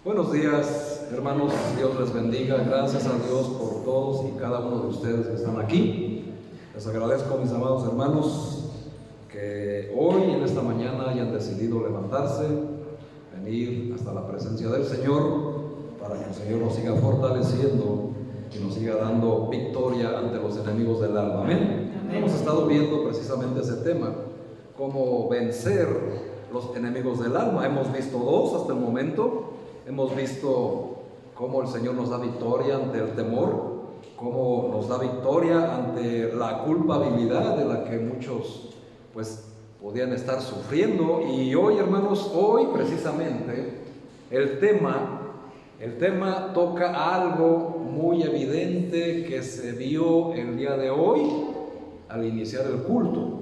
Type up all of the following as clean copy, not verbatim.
Buenos días, hermanos, Dios les bendiga. Gracias a Dios por todos y cada uno de ustedes que están aquí. Les agradezco, mis amados hermanos, que hoy en esta mañana hayan decidido levantarse, venir hasta la presencia del Señor, para que el Señor nos siga fortaleciendo y nos siga dando victoria ante los enemigos del alma. Amén. Hemos estado viendo precisamente ese tema, cómo vencer los enemigos del alma. Hemos visto dos hasta el momento. Hemos visto cómo el Señor nos da victoria ante el temor, cómo nos da victoria ante la culpabilidad de la que muchos podían estar sufriendo. Y hoy, hermanos, hoy precisamente el tema toca algo muy evidente que se vio el día de hoy al iniciar el culto,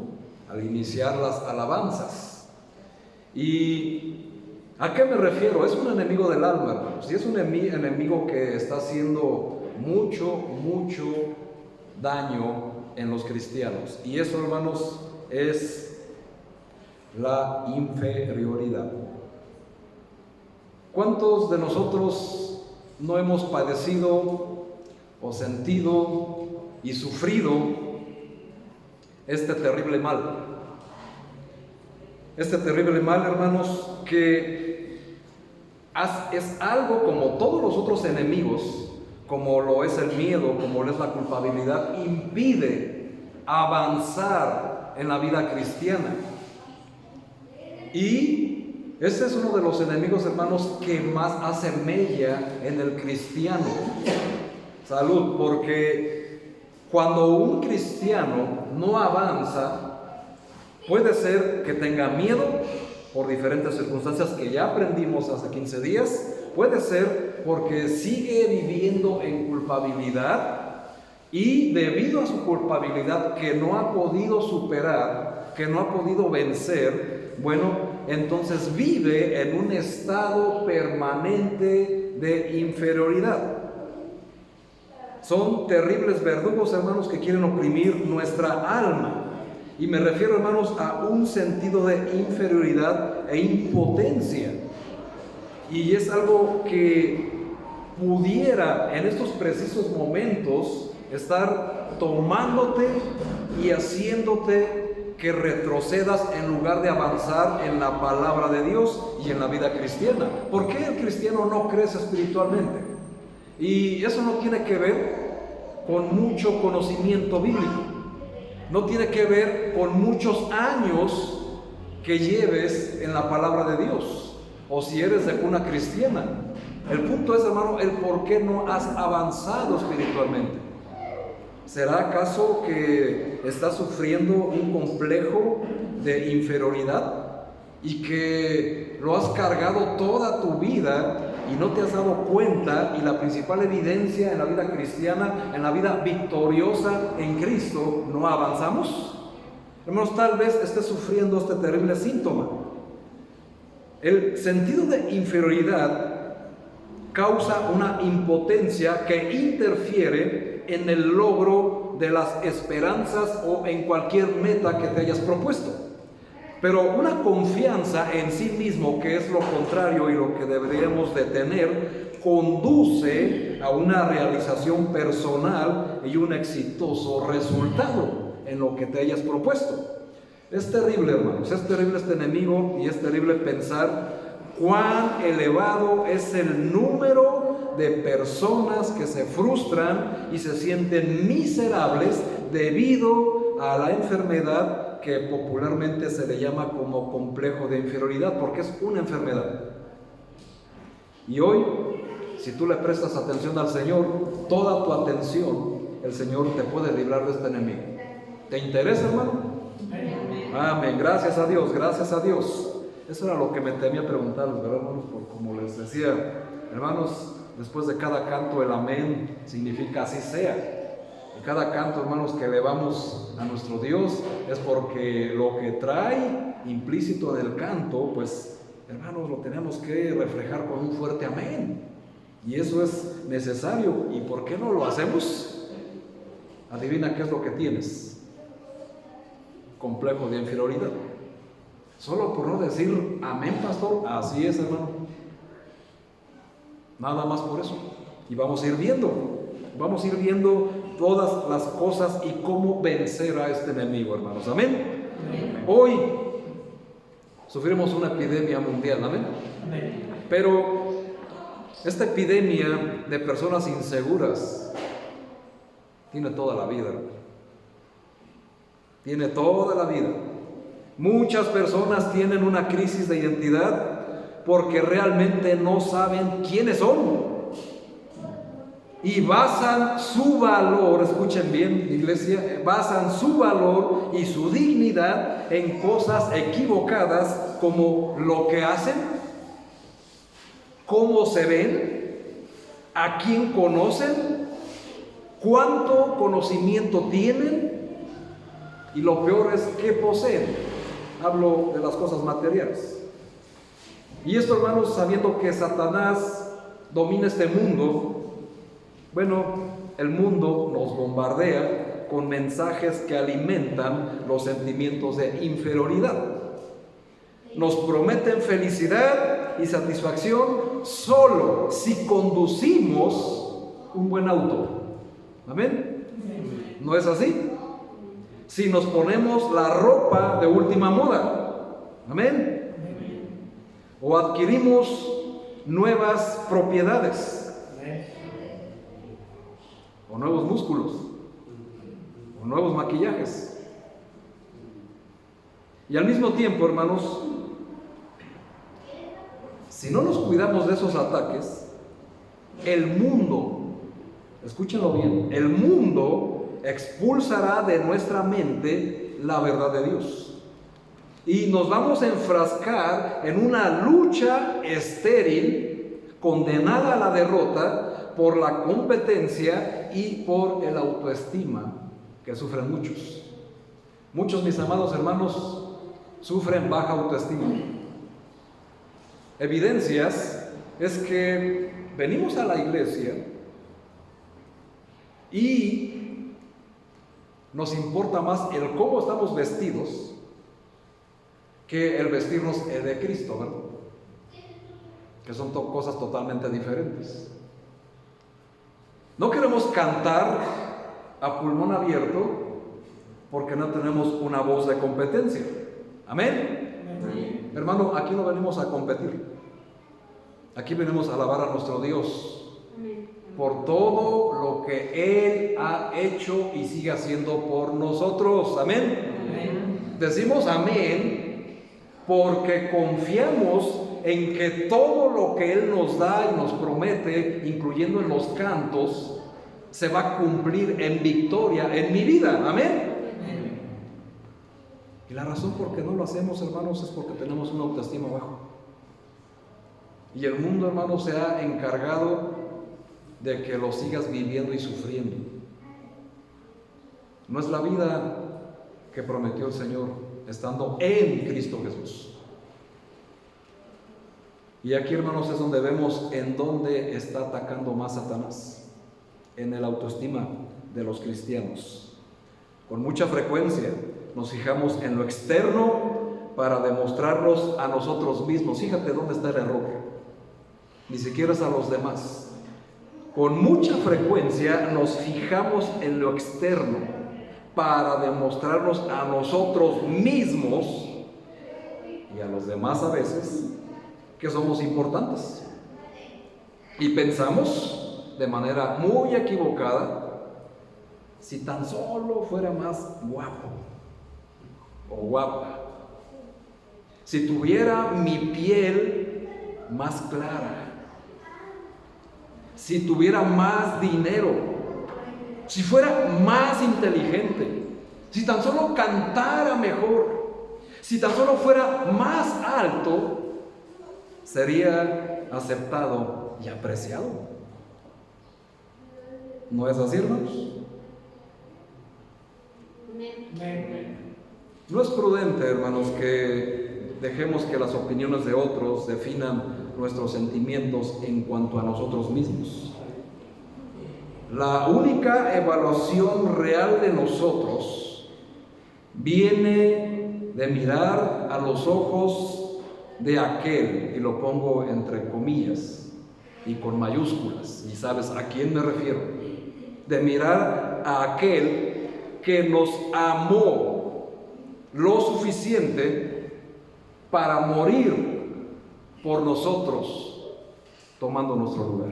al iniciar las alabanzas. ¿Y a qué me refiero? Es un enemigo del alma, hermanos, y es un enemigo que está haciendo mucho daño en los cristianos. Y eso, hermanos, es la inferioridad. ¿Cuántos de nosotros no hemos padecido o sentido y sufrido este terrible mal? Este terrible mal, hermanos, que es algo como todos los otros enemigos, como lo es el miedo, como lo es la culpabilidad, impide avanzar en la vida cristiana. Y ese es uno de los enemigos, hermanos, que más hace mella en el cristiano. Salud, porque cuando un cristiano no avanza, puede ser que tenga miedo por diferentes circunstancias que ya aprendimos hace 15 días. Puede ser porque sigue viviendo en culpabilidad y debido a su culpabilidad que no ha podido superar, que no ha podido vencer, entonces vive en un estado permanente de inferioridad. Son terribles verdugos, hermanos, que quieren oprimir nuestra alma. Y me refiero, hermanos, a un sentido de inferioridad e impotencia. Y es algo que pudiera en estos precisos momentos estar tomándote y haciéndote que retrocedas en lugar de avanzar en la palabra de Dios y en la vida cristiana. ¿Por qué el cristiano no crece espiritualmente? Y eso no tiene que ver con mucho conocimiento bíblico. No tiene que ver con muchos años que lleves en la palabra de Dios o si eres de cuna cristiana. El punto es, hermano, el por qué no has avanzado espiritualmente. ¿Será acaso que estás sufriendo un complejo de inferioridad y que lo has cargado toda tu vida y no te has dado cuenta? Y la principal evidencia en la vida cristiana, en la vida victoriosa en Cristo, ¿no avanzamos? Hermanos, tal vez estés sufriendo este terrible síntoma. El sentido de inferioridad causa una impotencia que interfiere en el logro de las esperanzas o en cualquier meta que te hayas propuesto. Pero una confianza en sí mismo, que es lo contrario y lo que deberíamos de tener, conduce a una realización personal y un exitoso resultado en lo que te hayas propuesto. Es terrible, hermanos, es terrible este enemigo y es terrible pensar cuán elevado es el número de personas que se frustran y se sienten miserables debido a la enfermedad que popularmente se le llama como complejo de inferioridad, porque es una enfermedad. Y hoy, si tú le prestas atención al Señor, toda tu atención, el Señor te puede librar de este enemigo. ¿Te interesa, hermano? Amén. Gracias a Dios, gracias a Dios. Eso era lo que me temía preguntarles, ¿verdad, hermanos? Porque como les decía, hermanos, después de cada canto el amén significa así sea. Y cada canto, hermanos, que elevamos a nuestro Dios es porque lo que trae implícito en el canto, hermanos, lo tenemos que reflejar con un fuerte amén. Y eso es necesario. ¿Y por qué no lo hacemos? Adivina qué es lo que tienes. Complejo de inferioridad. Solo por no decir amén, pastor. Así es, hermano. Nada más por eso. Y vamos a ir viendo todas las cosas y cómo vencer a este enemigo, hermanos. Amén. Amén. Hoy sufrimos una epidemia mundial, amén. Amén. Pero esta epidemia de personas inseguras tiene toda la vida. Tiene toda la vida. Muchas personas tienen una crisis de identidad porque realmente no saben quiénes son. Y basan su valor, escuchen bien, iglesia, basan su valor y su dignidad en cosas equivocadas, como lo que hacen, cómo se ven, a quién conocen, cuánto conocimiento tienen y lo peor es qué poseen. Hablo de las cosas materiales. Y esto, hermanos, sabiendo que Satanás domina este mundo. Bueno, el mundo nos bombardea con mensajes que alimentan los sentimientos de inferioridad. Nos prometen felicidad y satisfacción solo si conducimos un buen auto. ¿Amén? ¿No es así? Si nos ponemos la ropa de última moda. ¿Amén? O adquirimos nuevas propiedades. O nuevos músculos, o nuevos maquillajes. Y al mismo tiempo, hermanos, si no nos cuidamos de esos ataques, el mundo, escúchenlo bien, el mundo expulsará de nuestra mente la verdad de Dios. Y nos vamos a enfrascar en una lucha estéril, condenada a la derrota, por la competencia y por el autoestima que sufren muchos. Muchos, mis amados hermanos, sufren baja autoestima. Evidencias es que venimos a la iglesia y nos importa más el cómo estamos vestidos que el vestirnos de Cristo, ¿verdad? Que son cosas totalmente diferentes. No queremos cantar a pulmón abierto porque no tenemos una voz de competencia. ¿Amén? Amén. Hermano, aquí no venimos a competir. Aquí venimos a alabar a nuestro Dios por todo lo que Él ha hecho y sigue haciendo por nosotros. ¿Amén? Amén. Decimos amén porque confiamos en que todo lo que Él nos da y nos promete, incluyendo en los cantos, se va a cumplir en victoria en mi vida. ¿Amén? Amén. Y la razón por qué no lo hacemos, hermanos, es porque tenemos una autoestima baja. Y el mundo, hermanos, se ha encargado de que lo sigas viviendo y sufriendo. No es la vida que prometió el Señor estando en Cristo Jesús. Y aquí, hermanos, es donde vemos en dónde está atacando más Satanás, en el autoestima de los cristianos. Con mucha frecuencia nos fijamos en lo externo para demostrarnos a nosotros mismos. Fíjate dónde está el error. Ni siquiera es a los demás. Con mucha frecuencia nos fijamos en lo externo para demostrarnos a nosotros mismos y a los demás a veces que somos importantes. Y pensamos de manera muy equivocada, si tan solo fuera más guapo o guapa, si tuviera mi piel más clara, si tuviera más dinero, si fuera más inteligente, si tan solo cantara mejor, si tan solo fuera más alto, sería aceptado y apreciado. ¿No es así, hermanos? No es prudente, hermanos, que dejemos que las opiniones de otros definan nuestros sentimientos en cuanto a nosotros mismos. La única evaluación real de nosotros viene de mirar a los ojos de aquel, y lo pongo entre comillas, y con mayúsculas. Y sabes a quién me refiero. De mirar a aquel que nos amó lo suficiente para morir por nosotros, tomando nuestro lugar.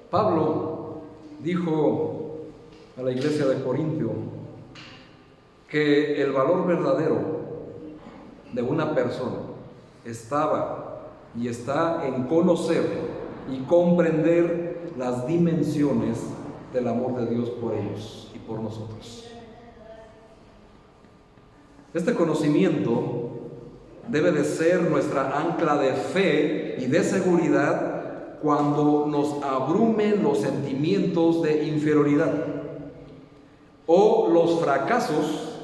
Pablo dijo a la iglesia de Corintio que el valor verdadero de una persona estaba y está en conocer y comprender las dimensiones del amor de Dios por ellos y por nosotros. Este conocimiento debe de ser nuestra ancla de fe y de seguridad cuando nos abrumen los sentimientos de inferioridad o los fracasos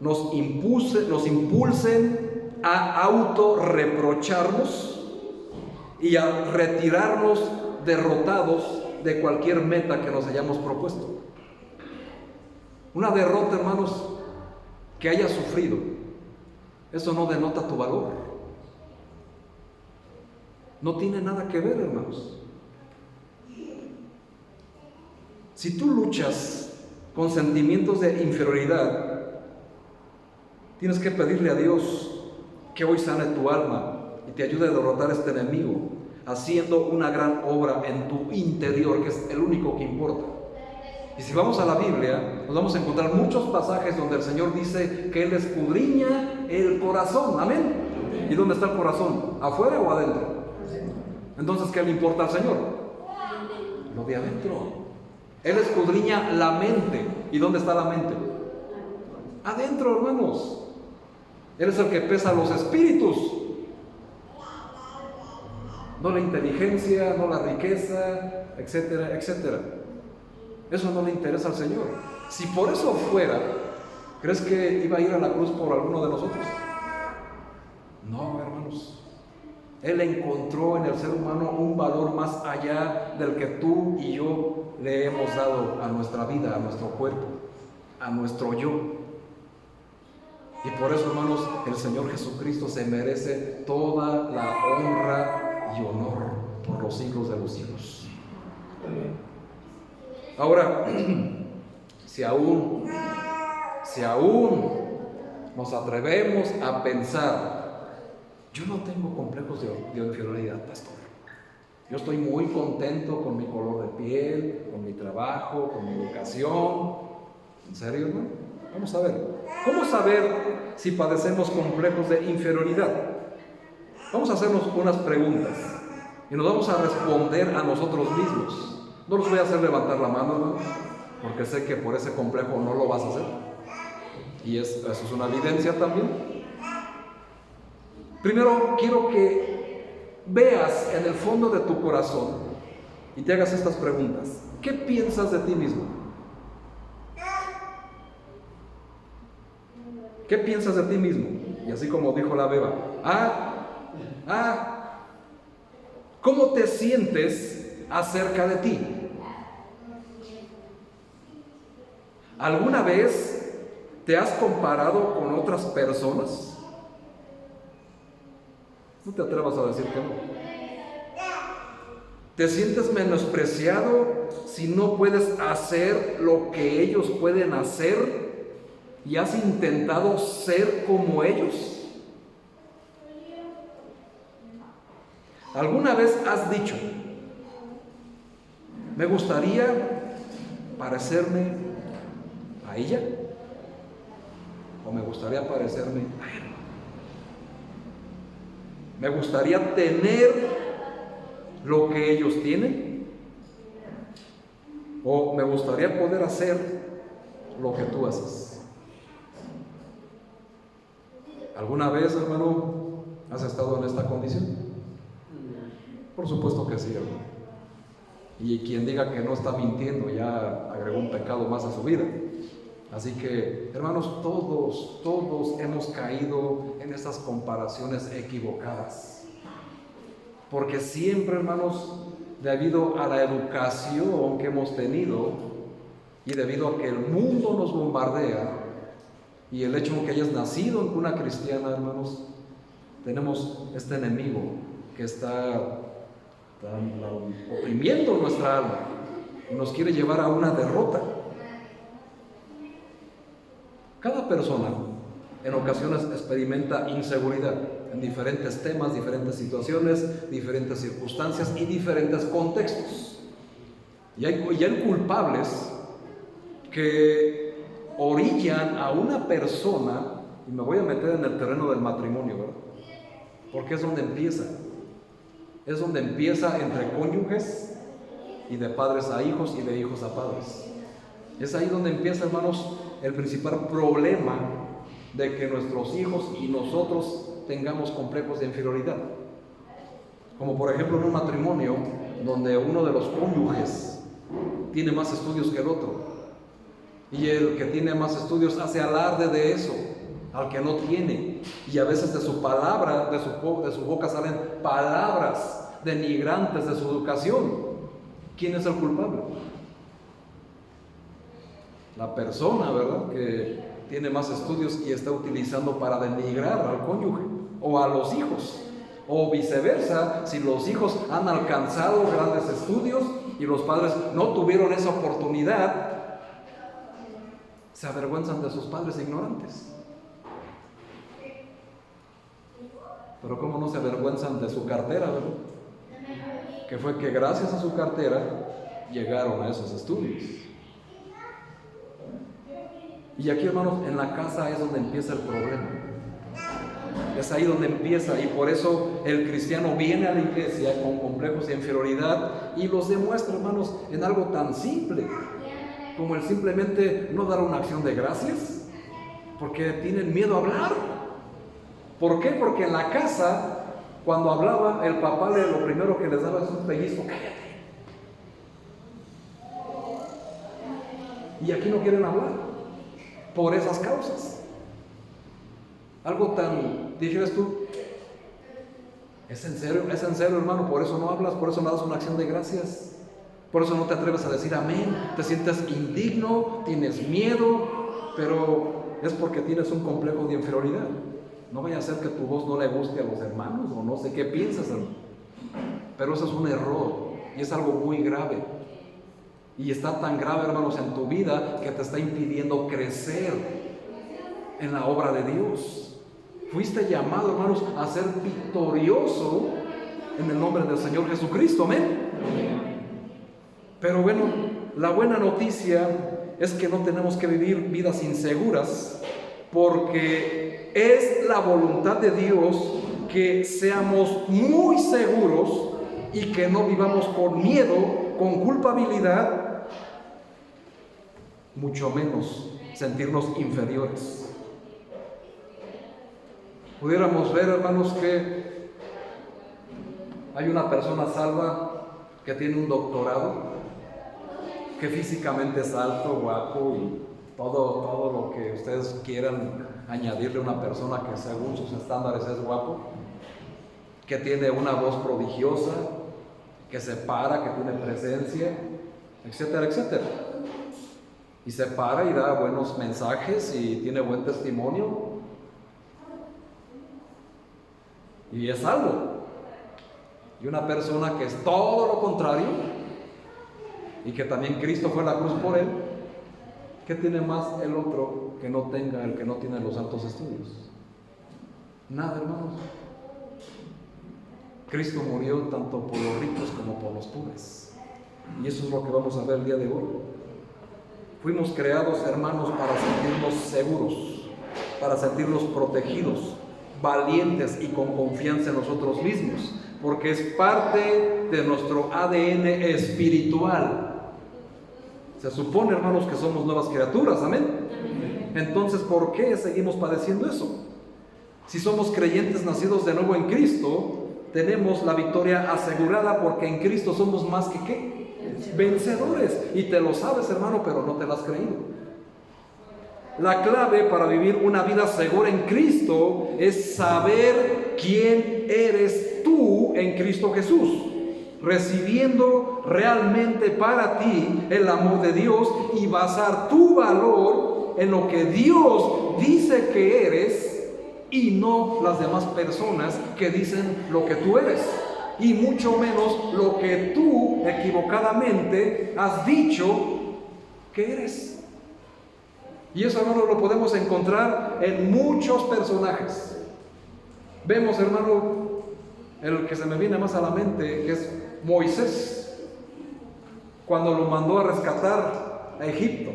nos impulsen a autorreprocharnos y a retirarnos derrotados de cualquier meta que nos hayamos propuesto. Una derrota, hermanos, que hayas sufrido, eso no denota tu valor. No tiene nada que ver, hermanos. Si tú luchas con sentimientos de inferioridad, tienes que pedirle a Dios que hoy sane tu alma y te ayude a derrotar a este enemigo, haciendo una gran obra en tu interior, que es el único que importa. Y si vamos a la Biblia, nos vamos a encontrar muchos pasajes donde el Señor dice que Él escudriña el corazón. Amén. ¿Y dónde está el corazón? ¿Afuera o adentro? Entonces, ¿qué le importa al Señor? Lo de adentro. Él escudriña la mente. ¿Y dónde está la mente? Adentro, hermanos. Él es el que pesa los espíritus. No la inteligencia, no la riqueza, etcétera, etcétera. Eso no le interesa al Señor. Si por eso fuera, ¿crees que iba a ir a la cruz por alguno de nosotros? No, hermanos. Él encontró en el ser humano un valor más allá del que tú y yo le hemos dado a nuestra vida, a nuestro cuerpo, a nuestro yo. Y por eso, hermanos, el Señor Jesucristo se merece toda la honra y honor por los siglos de los siglos. Ahora, si aún nos atrevemos a pensar, yo no tengo complejos de inferioridad, pastor. Yo estoy muy contento con mi color de piel, con mi trabajo, con mi educación. ¿En serio, hermano? Vamos a ver. ¿Cómo saber si padecemos complejos de inferioridad? Vamos a hacernos unas preguntas y nos vamos a responder a nosotros mismos. No los voy a hacer levantar la mano, hermano, porque sé que por ese complejo no lo vas a hacer. Y eso es una evidencia también. Primero, quiero que veas en el fondo de tu corazón y te hagas estas preguntas. ¿Qué piensas de ti mismo? ¿Qué piensas de ti mismo? Y así como dijo la beba, ¿cómo te sientes acerca de ti? ¿Alguna vez te has comparado con otras personas? No te atrevas a decir que no. ¿Te sientes menospreciado si no puedes hacer lo que ellos pueden hacer y has intentado ser como ellos? ¿Alguna vez has dicho, me gustaría parecerme a ella? ¿O me gustaría parecerme a él? ¿Me gustaría tener lo que ellos tienen? ¿O me gustaría poder hacer lo que tú haces? ¿Alguna vez, hermano, has estado en esta condición? Por supuesto que sí, hermano. Y quien diga que no está mintiendo ya agregó un pecado más a su vida. Así que, hermanos, todos hemos caído en estas comparaciones equivocadas. Porque siempre, hermanos, debido a la educación que hemos tenido y debido a que el mundo nos bombardea y el hecho de que hayas nacido en cuna cristiana, hermanos, tenemos este enemigo que está oprimiendo nuestra alma y nos quiere llevar a una derrota. Cada persona en ocasiones experimenta inseguridad en diferentes temas, diferentes situaciones, diferentes circunstancias y diferentes contextos. Y hay culpables que orillan a una persona, y me voy a meter en el terreno del matrimonio, ¿verdad? Porque es donde empieza. Es donde empieza entre cónyuges y de padres a hijos y de hijos a padres. Es ahí donde empieza, hermanos, el principal problema de que nuestros hijos y nosotros tengamos complejos de inferioridad. Como por ejemplo en un matrimonio donde uno de los cónyuges tiene más estudios que el otro, y el que tiene más estudios hace alarde de eso al que no tiene, y a veces de su palabra, de su boca salen palabras denigrantes de su educación. ¿Quién es el culpable? La persona, ¿verdad?, que tiene más estudios y está utilizando para denigrar al cónyuge o a los hijos, o viceversa. Si los hijos han alcanzado grandes estudios y los padres no tuvieron esa oportunidad, se avergüenzan de sus padres ignorantes. Pero ¿cómo no se avergüenzan de su cartera, verdad? Que fue que gracias a su cartera llegaron a esos estudios. Y aquí, hermanos, en la casa es donde empieza el problema. Es ahí donde empieza, y por eso el cristiano viene a la iglesia con complejos de inferioridad y los demuestra, hermanos, en algo tan simple como el simplemente no dar una acción de gracias, porque tienen miedo a hablar. ¿Por qué? Porque en la casa, cuando hablaba, el papá lo primero que les daba es un pellizco: cállate. Y aquí no quieren hablar por esas causas. Algo tan, dijeras tú, ¿es en serio, hermano? Por eso no hablas, por eso no das una acción de gracias, por eso no te atreves a decir amén, te sientes indigno, tienes miedo, pero es porque tienes un complejo de inferioridad. No vaya a ser que tu voz no le guste a los hermanos, o no sé qué piensas, hermano. Pero eso es un error y es algo muy grave. Y está tan grave, hermanos, en tu vida que te está impidiendo crecer en la obra de Dios. Fuiste llamado, hermanos, a ser victorioso en el nombre del Señor Jesucristo. Amén. Pero bueno, la buena noticia es que no tenemos que vivir vidas inseguras, porque es la voluntad de Dios que seamos muy seguros y que no vivamos con miedo, con culpabilidad, mucho menos sentirnos inferiores. Pudiéramos ver, hermanos, que hay una persona salva que tiene un doctorado, que físicamente es alto, guapo y todo lo que ustedes quieran añadirle a una persona que según sus estándares es guapo, que tiene una voz prodigiosa, que se para, que tiene presencia, etcétera, etcétera. Y se para y da buenos mensajes y tiene buen testimonio. Y es salvo. Y una persona que es todo lo contrario, y que también Cristo fue a la cruz por él, ¿qué tiene más el otro que no tenga el que no tiene los altos estudios? Nada, hermanos. Cristo murió tanto por los ricos como por los pobres. Y eso es lo que vamos a ver el día de hoy. Fuimos creados, hermanos, para sentirnos seguros, para sentirnos protegidos, valientes y con confianza en nosotros mismos, porque es parte de nuestro ADN espiritual. Se supone, hermanos, que somos nuevas criaturas, amén. Entonces, ¿por qué seguimos padeciendo eso? Si somos creyentes nacidos de nuevo en Cristo, tenemos la victoria asegurada, porque en Cristo somos más que ¿qué? Vencedores. Y te lo sabes, hermano, pero no te lo has creído. La clave para vivir una vida segura en Cristo es saber quién eres tú en Cristo Jesús, recibiendo realmente para ti el amor de Dios y basar tu valor en lo que Dios dice que eres y no las demás personas que dicen lo que tú eres, y mucho menos lo que tú equivocadamente has dicho que eres. Y eso, hermano, lo podemos encontrar en muchos personajes. Vemos, hermano, el que se me viene más a la mente, que es Moisés, cuando lo mandó a rescatar a Egipto.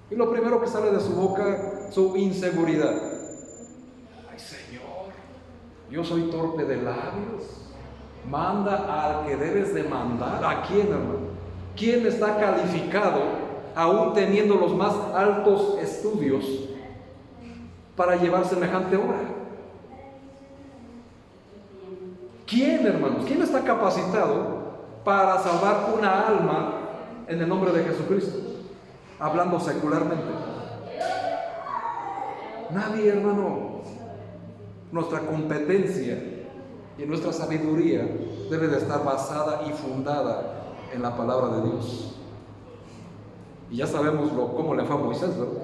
Y lo primero que sale de su boca, su inseguridad. Ay, Señor, yo soy torpe de labios. Manda al que debes de mandar. ¿A quién, hermano? ¿Quién está calificado, aún teniendo los más altos estudios, para llevar semejante obra? ¿Quién, hermanos? ¿Quién está capacitado para salvar una alma en el nombre de Jesucristo? Hablando secularmente. Nadie, hermano. Nuestra competencia y nuestra sabiduría debe de estar basada y fundada en la palabra de Dios. Y ya sabemos cómo le fue a Moisés, ¿verdad?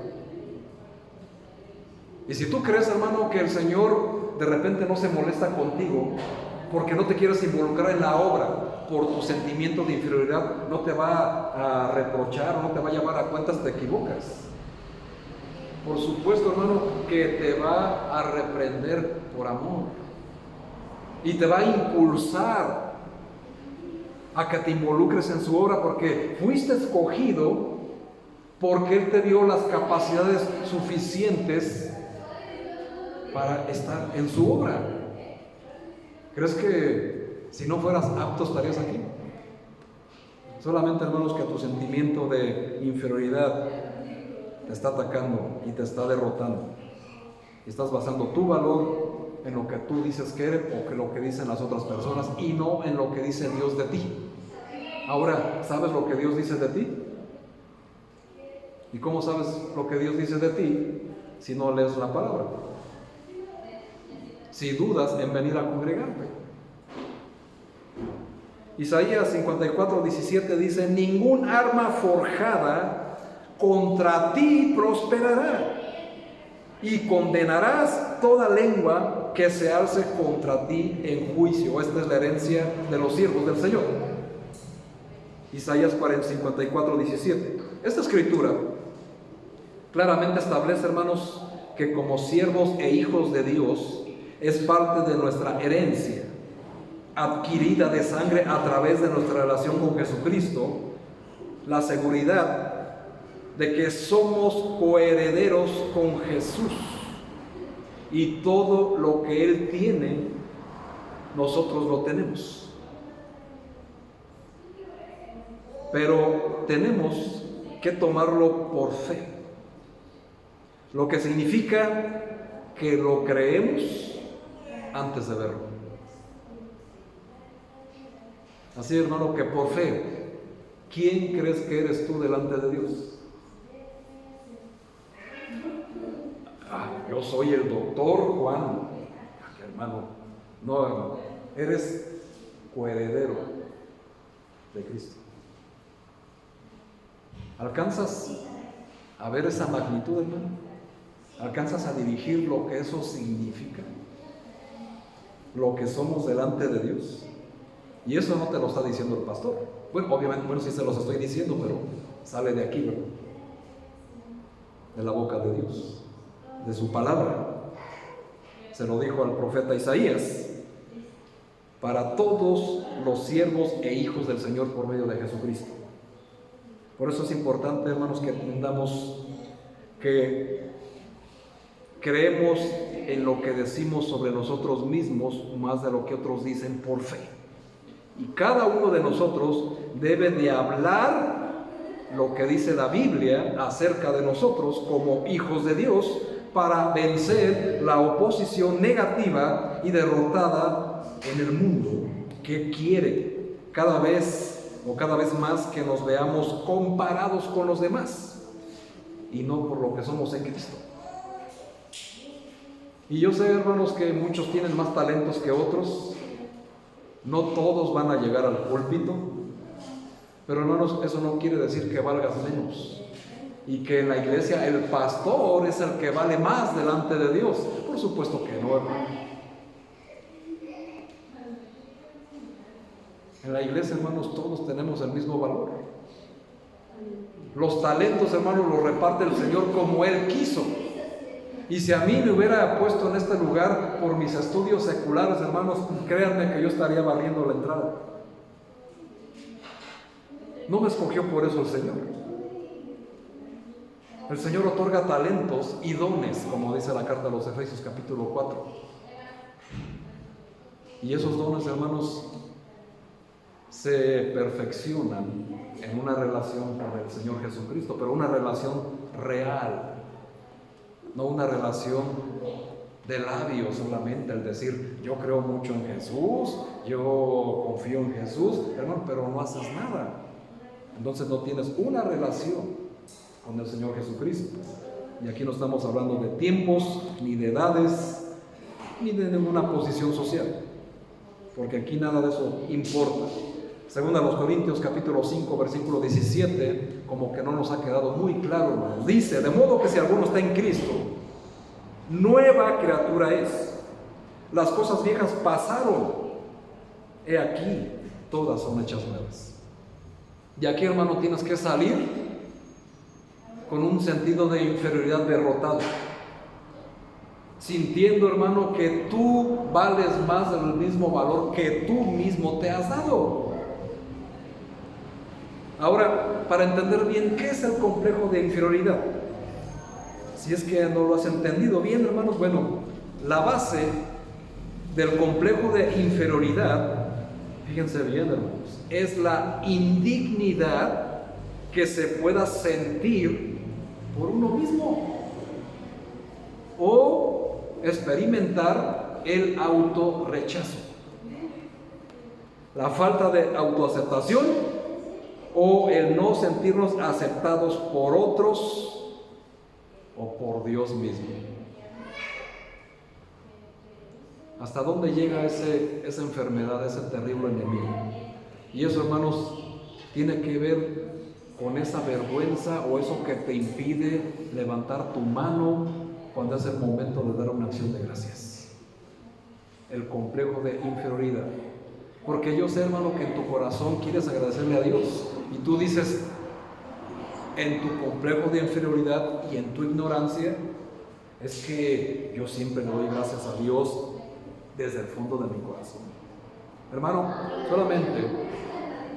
Y si tú crees, hermano, que el Señor de repente no se molesta contigo porque no te quieres involucrar en la obra por tu sentimiento de inferioridad, no te va a reprochar o no te va a llamar a cuentas, te equivocas. Por supuesto, hermano, que te va a reprender por amor y te va a impulsar a que te involucres en su obra, porque fuiste escogido, porque Él te dio las capacidades suficientes para estar en su obra. ¿Crees que si no fueras apto estarías aquí? Solamente, hermanos, que tu sentimiento de inferioridad te está atacando y te está derrotando. Y estás basando tu valor en lo que tú dices que eres o que lo que dicen las otras personas, y no en lo que dice Dios de ti. Ahora, ¿sabes lo que Dios dice de ti? ¿Y cómo sabes lo que Dios dice de ti si no lees la palabra? Si dudas en venir a congregarte. Isaías 54:17 dice: ningún arma forjada contra ti prosperará, y condenarás toda lengua que se alce contra ti en juicio. Esta es la herencia de los siervos del Señor. Isaías 54:17. Esta escritura claramente establece, hermanos, que como siervos e hijos de Dios es parte de nuestra herencia, adquirida de sangre a través de nuestra relación con Jesucristo, la seguridad de que somos coherederos con Jesús, y todo lo que Él tiene, nosotros lo tenemos. Pero tenemos que tomarlo por fe, lo que significa que lo creemos antes de verlo. Así, hermano, que por fe, ¿quién crees que eres tú delante de Dios? Yo soy el doctor Juan. Hermano, no, hermano, eres coheredero de Cristo. ¿Alcanzas a ver esa magnitud, hermano? ¿Alcanzas a dirigir lo que eso significa? Lo que somos delante de Dios. Y eso no te lo está diciendo el pastor. Bueno, obviamente, sí se los estoy diciendo, pero sale de aquí, ¿verdad? De la boca de Dios, de su palabra. Se lo dijo al profeta Isaías, para todos los siervos e hijos del Señor por medio de Jesucristo. Por eso es importante, hermanos, que entendamos que creemos en lo que decimos sobre nosotros mismos más de lo que otros dicen por fe. Y cada uno de nosotros debe de hablar lo que dice la Biblia acerca de nosotros como hijos de Dios, para vencer la oposición negativa y derrotada en el mundo, que quiere cada vez más que nos veamos comparados con los demás y no por lo que somos en Cristo. Y yo sé, hermanos, que muchos tienen más talentos que otros. No todos van a llegar al púlpito, pero, hermanos, eso no quiere decir que valgas menos. y que en la iglesia el pastor es el que vale más delante de Dios. Por supuesto que no, hermano. En la iglesia, hermanos, todos tenemos el mismo valor. Los talentos, hermanos, los reparte el Señor como Él quiso. Y si a mí me hubiera puesto en este lugar por mis estudios seculares, hermanos, créanme que yo estaría barriendo la entrada. No me escogió por eso el Señor. El Señor otorga talentos y dones, como dice la carta a los Efesios capítulo 4. Y esos dones, hermanos, se perfeccionan en una relación con el Señor Jesucristo, pero una relación real, no una relación de labios solamente, el decir yo creo mucho en Jesús, yo confío en Jesús, hermano, pero no haces nada. Entonces no tienes una relación con el Señor Jesucristo. Y aquí no estamos hablando de tiempos, ni de edades, ni de ninguna posición social, porque aquí nada de eso importa. Segunda a los Corintios capítulo 5 versículo 17, como que no nos ha quedado muy claro, hermanos. Dice, de modo que si alguno está en Cristo, nueva criatura es. Las cosas viejas pasaron, he aquí, todas son hechas nuevas. Y aquí, hermano, tienes que salir con un sentido de inferioridad derrotado, sintiendo, hermano, que tú vales más del mismo valor que tú mismo te has dado. Ahora, para entender bien qué es el complejo de inferioridad, si es que no lo has entendido bien, hermanos, bueno, la base del complejo de inferioridad, fíjense bien, hermanos, es la indignidad que se pueda sentir por uno mismo o experimentar el autorrechazo, la falta de autoaceptación o el no sentirnos aceptados por otros o por Dios mismo. ¿Hasta dónde llega esa enfermedad, ese terrible enemigo? Y eso, hermanos, tiene que ver con esa vergüenza o eso que te impide levantar tu mano cuando es el momento de dar una acción de gracias. El complejo de inferioridad. Porque yo sé, hermano, que en tu corazón quieres agradecerle a Dios y tú dices, en tu complejo de inferioridad y en tu ignorancia, es que yo siempre le doy gracias a Dios desde el fondo de mi corazón. Hermano, solamente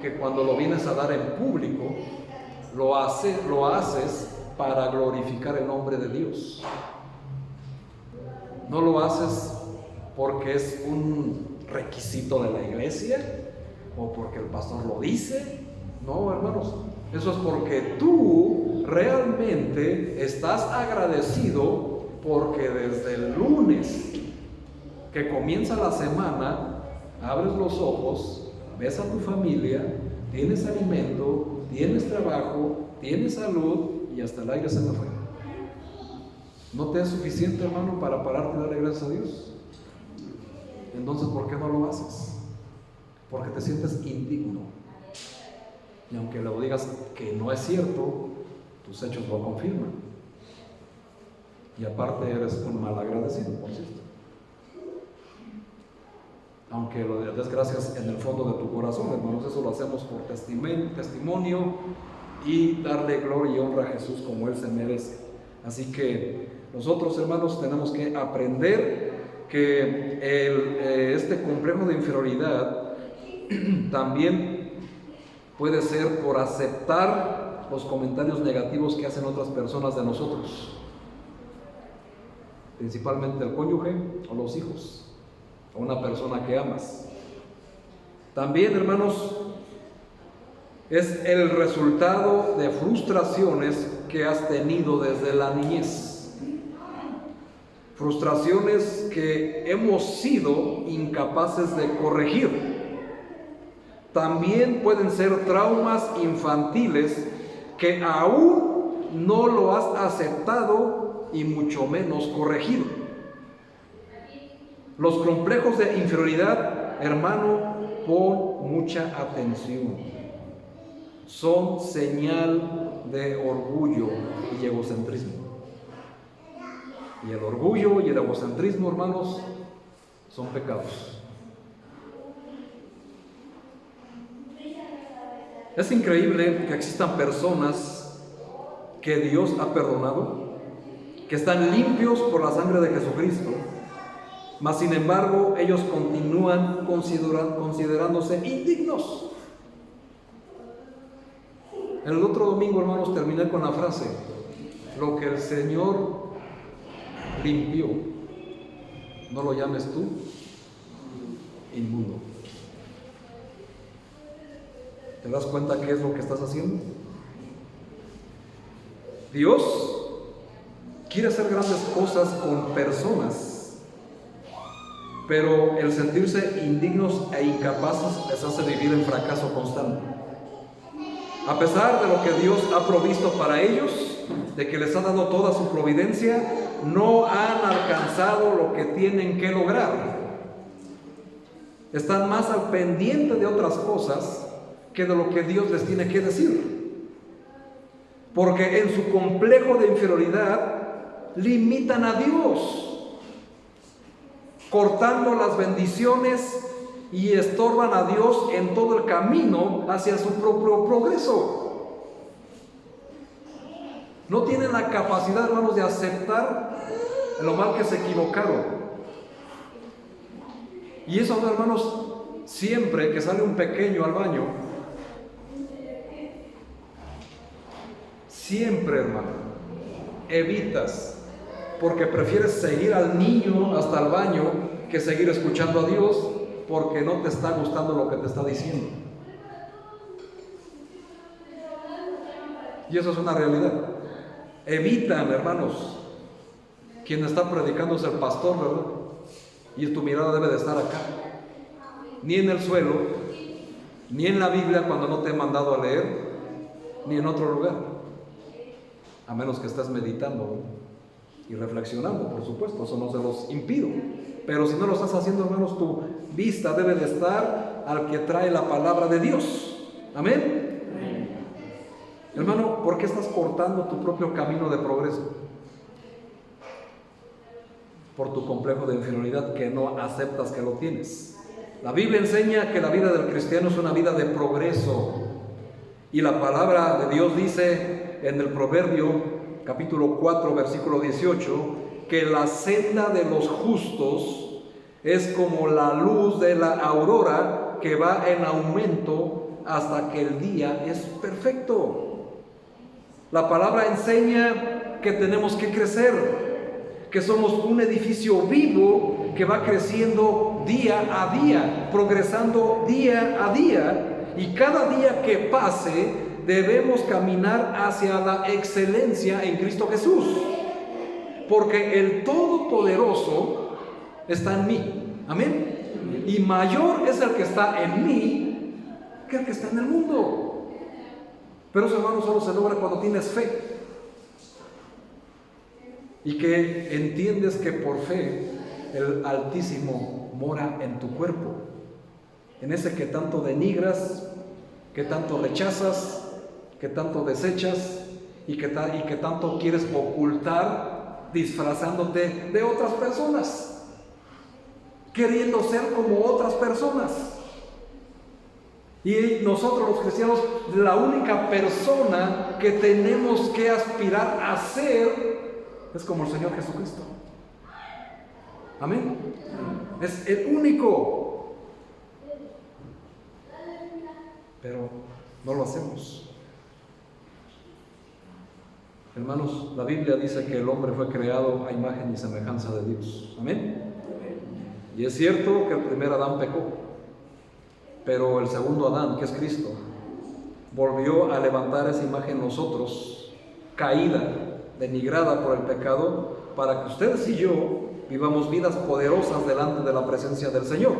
que cuando lo vienes a dar en público, lo haces para glorificar el nombre de Dios. No lo haces porque es un requisito de la iglesia o porque el pastor lo dice. No, hermanos, eso es porque tú realmente estás agradecido porque desde el lunes que comienza la semana, abres los ojos, ves a tu familia, tienes alimento, tienes trabajo, tienes salud y hasta el aire se me fue. ¿No te es suficiente, hermano, para pararte y darle gracias a Dios? Entonces, ¿por qué no lo haces? Porque te sientes indigno. Y aunque lo digas que no es cierto, tus hechos lo confirman. Y aparte eres un malagradecido, por cierto. Aunque lo des gracias en el fondo de tu corazón, hermanos, eso lo hacemos por testimonio y darle gloria y honra a Jesús como Él se merece. Así que nosotros, hermanos, tenemos que aprender que este complejo de inferioridad también puede ser por aceptar los comentarios negativos que hacen otras personas de nosotros, principalmente el cónyuge o los hijos o una persona que amas. También, hermanos, es el resultado de frustraciones que has tenido desde la niñez. Frustraciones que hemos sido incapaces de corregir. También pueden ser traumas infantiles que aún no lo has aceptado y mucho menos corregido. Los complejos de inferioridad, hermano, pon mucha atención. son señal de orgullo y egocentrismo. Y el orgullo y el egocentrismo, hermanos, son pecados. Es increíble que existan personas que Dios ha perdonado, que están limpios por la sangre de Jesucristo, mas sin embargo ellos continúan considerándose indignos. El otro domingo, hermanos, terminé con la frase: lo que el Señor limpió, no lo llames tú inmundo. ¿Te das cuenta qué es lo que estás haciendo? Dios quiere hacer grandes cosas con personas, pero el sentirse indignos e incapaces les hace vivir en fracaso constante. A pesar de lo que Dios ha provisto para ellos, de que les ha dado toda su providencia, no han alcanzado lo que tienen que lograr. Están más al pendiente de otras cosas que de lo que Dios les tiene que decir. Porque en su complejo de inferioridad limitan a Dios, cortando las bendiciones, y estorban a Dios en todo el camino hacia su propio progreso. No tienen la capacidad, hermanos, de aceptar lo mal que se equivocaron. Y eso, hermanos, siempre que sale un pequeño al baño, siempre, hermano, evitas, porque prefieres seguir al niño hasta el baño que seguir escuchando a Dios, porque no te está gustando lo que te está diciendo. Y eso es una realidad. Evitan, hermanos, quien está predicando es el pastor, ¿verdad? Y tu mirada debe de estar acá, ni en el suelo, ni en la Biblia cuando no te he mandado a leer, ni en otro lugar, a menos que estés meditando, ¿verdad? Y reflexionando, por supuesto, eso no se los impido. Pero si no lo estás haciendo, hermanos, tu vista debe de estar al que trae la palabra de Dios. Amén. Amén. Hermano, ¿por qué estás cortando tu propio camino de progreso? Por tu complejo de inferioridad que no aceptas que lo tienes. La Biblia enseña que la vida del cristiano es una vida de progreso. Y la palabra de Dios dice en el Proverbio capítulo 4, versículo 18, que la senda de los justos es como la luz de la aurora que va en aumento hasta que el día es perfecto. La palabra enseña que tenemos que crecer, que somos un edificio vivo que va creciendo día a día, progresando día a día, y cada día que pase debemos caminar hacia la excelencia en Cristo Jesús. Porque el Todopoderoso está en mí. Amén. Y mayor es el que está en mí que el que está en el mundo. Pero eso, hermano, solo se logra cuando tienes fe. Y que entiendes que por fe el Altísimo mora en tu cuerpo. En ese que tanto denigras, que tanto rechazas, que tanto desechas y que tanto quieres ocultar, disfrazándote de otras personas, queriendo ser como otras personas. Y nosotros los cristianos, la única persona que tenemos que aspirar a ser es como el Señor Jesucristo. Amén. Es el único. Pero no lo hacemos. Hermanos, la Biblia dice que el hombre fue creado a imagen y semejanza de Dios. Amén. Y es cierto que el primer Adán pecó, pero el segundo Adán, que es Cristo, volvió a levantar esa imagen en nosotros, caída, denigrada por el pecado, para que ustedes y yo vivamos vidas poderosas delante de la presencia del Señor,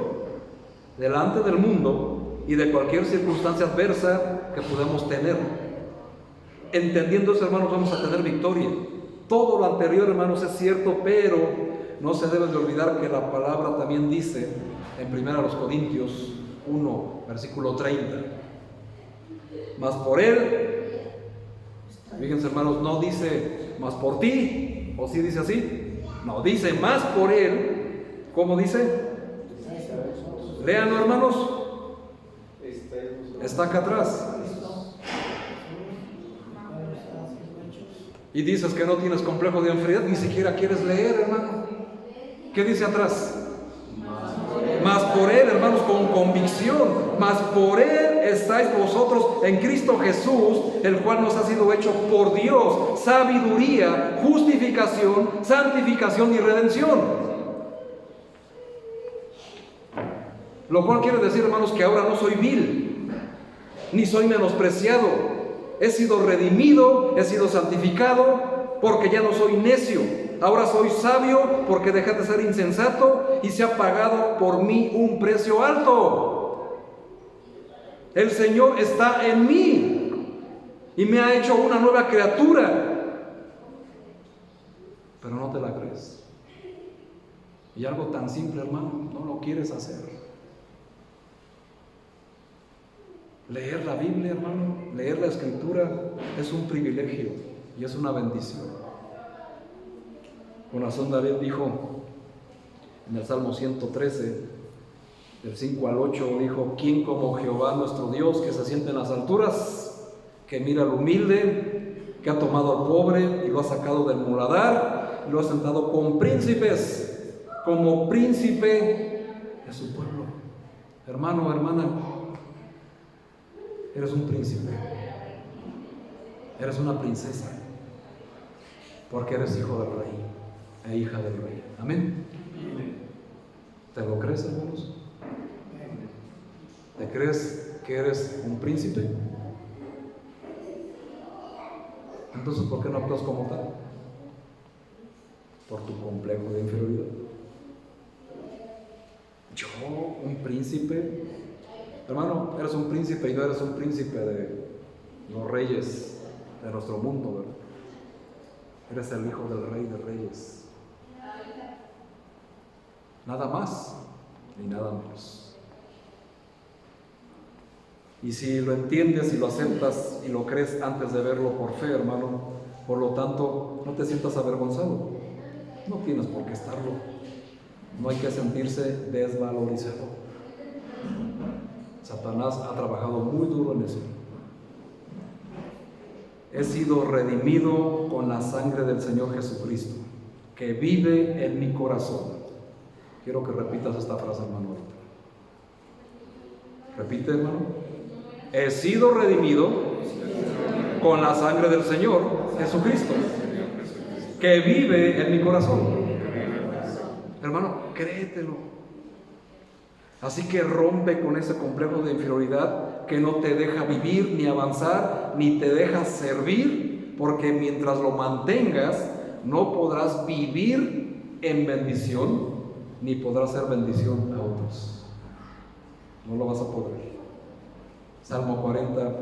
delante del mundo y de cualquier circunstancia adversa que podamos tener. Entendiendo eso, hermanos, vamos a tener victoria. Todo lo anterior, hermanos, es cierto, pero no se debe de olvidar que la palabra también dice en 1 Corintios 1, versículo 30, Mas por él, fíjense hermanos, no dice más por ti, o sí dice así, no, dice más por él. ¿Cómo dice? Léanlo hermanos, está acá atrás. Y dices que no tienes complejo de inferioridad, ni siquiera quieres leer, hermano. ¿Qué dice atrás? Mas por él, hermanos, con convicción, mas por él estáis vosotros en Cristo Jesús, el cual nos ha sido hecho por Dios sabiduría, justificación, santificación y redención. Lo cual quiere decir, hermanos, que ahora no soy vil, ni soy menospreciado. He sido redimido, he sido santificado, porque ya no soy necio. Ahora soy sabio, porque dejé de ser insensato y se ha pagado por mí un precio alto. El Señor está en mí y me ha hecho una nueva criatura. Pero no te la crees. Y algo tan simple, hermano, no lo quieres hacer. Leer la Biblia, hermano, leer la Escritura es un privilegio y es una bendición. Con razón David dijo en el Salmo 113, del 5 al 8, dijo: ¿Quién como Jehová nuestro Dios, que se siente en las alturas, que mira al humilde, que ha tomado al pobre y lo ha sacado del muladar y lo ha sentado con príncipes, como príncipe de su pueblo? Hermano, hermana, eres un príncipe, eres una princesa, porque eres hijo del rey e hija del rey. Amén. ¿Te lo crees, hermanos? ¿Te crees que eres un príncipe? Entonces, ¿por qué no actúas como tal? Por tu complejo de inferioridad. Yo, un príncipe. Hermano, eres un príncipe y no eres un príncipe de los reyes de nuestro mundo, ¿verdad? Eres el hijo del rey de reyes. Nada más ni nada menos. Y si lo entiendes y lo aceptas y lo crees antes de verlo por fe, hermano, por lo tanto, no te sientas avergonzado. No tienes por qué estarlo. No hay que sentirse desvalorizado. Satanás ha trabajado muy duro en eso. He sido redimido con la sangre del Señor Jesucristo, que vive en mi corazón. Quiero que repitas esta frase, hermano. Repite, hermano. He sido redimido con la sangre del Señor Jesucristo, que vive en mi corazón. Hermano, créetelo. Así que rompe con ese complejo de inferioridad que no te deja vivir, ni avanzar, ni te deja servir, porque mientras lo mantengas, no podrás vivir en bendición, ni podrás ser bendición a otros. No lo vas a poder. Salmo 40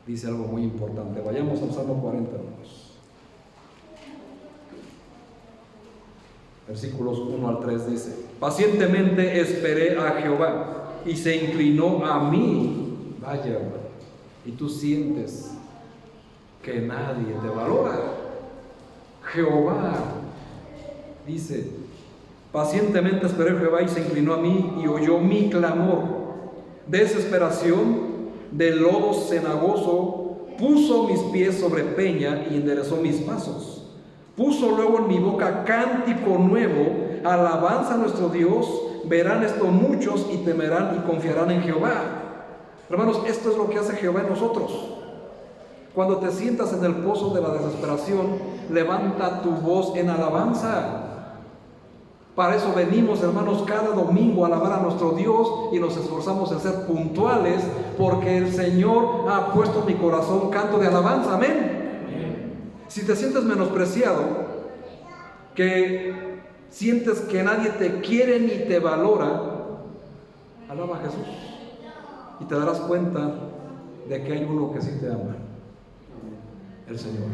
dice algo muy importante. Vayamos al Salmo 40, hermanos. Versículos 1 al 3 dice: pacientemente esperé a Jehová y se inclinó a mí. Vaya, hermano, y tú sientes que nadie te valora. Jehová dice: pacientemente esperé a Jehová y se inclinó a mí y oyó mi clamor. Desesperación, de lodo cenagoso, puso mis pies sobre peña y enderezó mis pasos. Puso luego en mi boca cántico nuevo, alabanza a nuestro Dios. Verán esto muchos y temerán y confiarán en Jehová. Hermanos, esto es lo que hace Jehová en nosotros. Cuando te sientas en el pozo de la desesperación, levanta tu voz en alabanza. Para eso venimos, hermanos, cada domingo a alabar a nuestro Dios y nos esforzamos en ser puntuales, porque el Señor ha puesto en mi corazón canto de alabanza. Amén. Si te sientes menospreciado, que sientes que nadie te quiere ni te valora, alaba a Jesús y te darás cuenta de que hay uno que sí te ama, el Señor.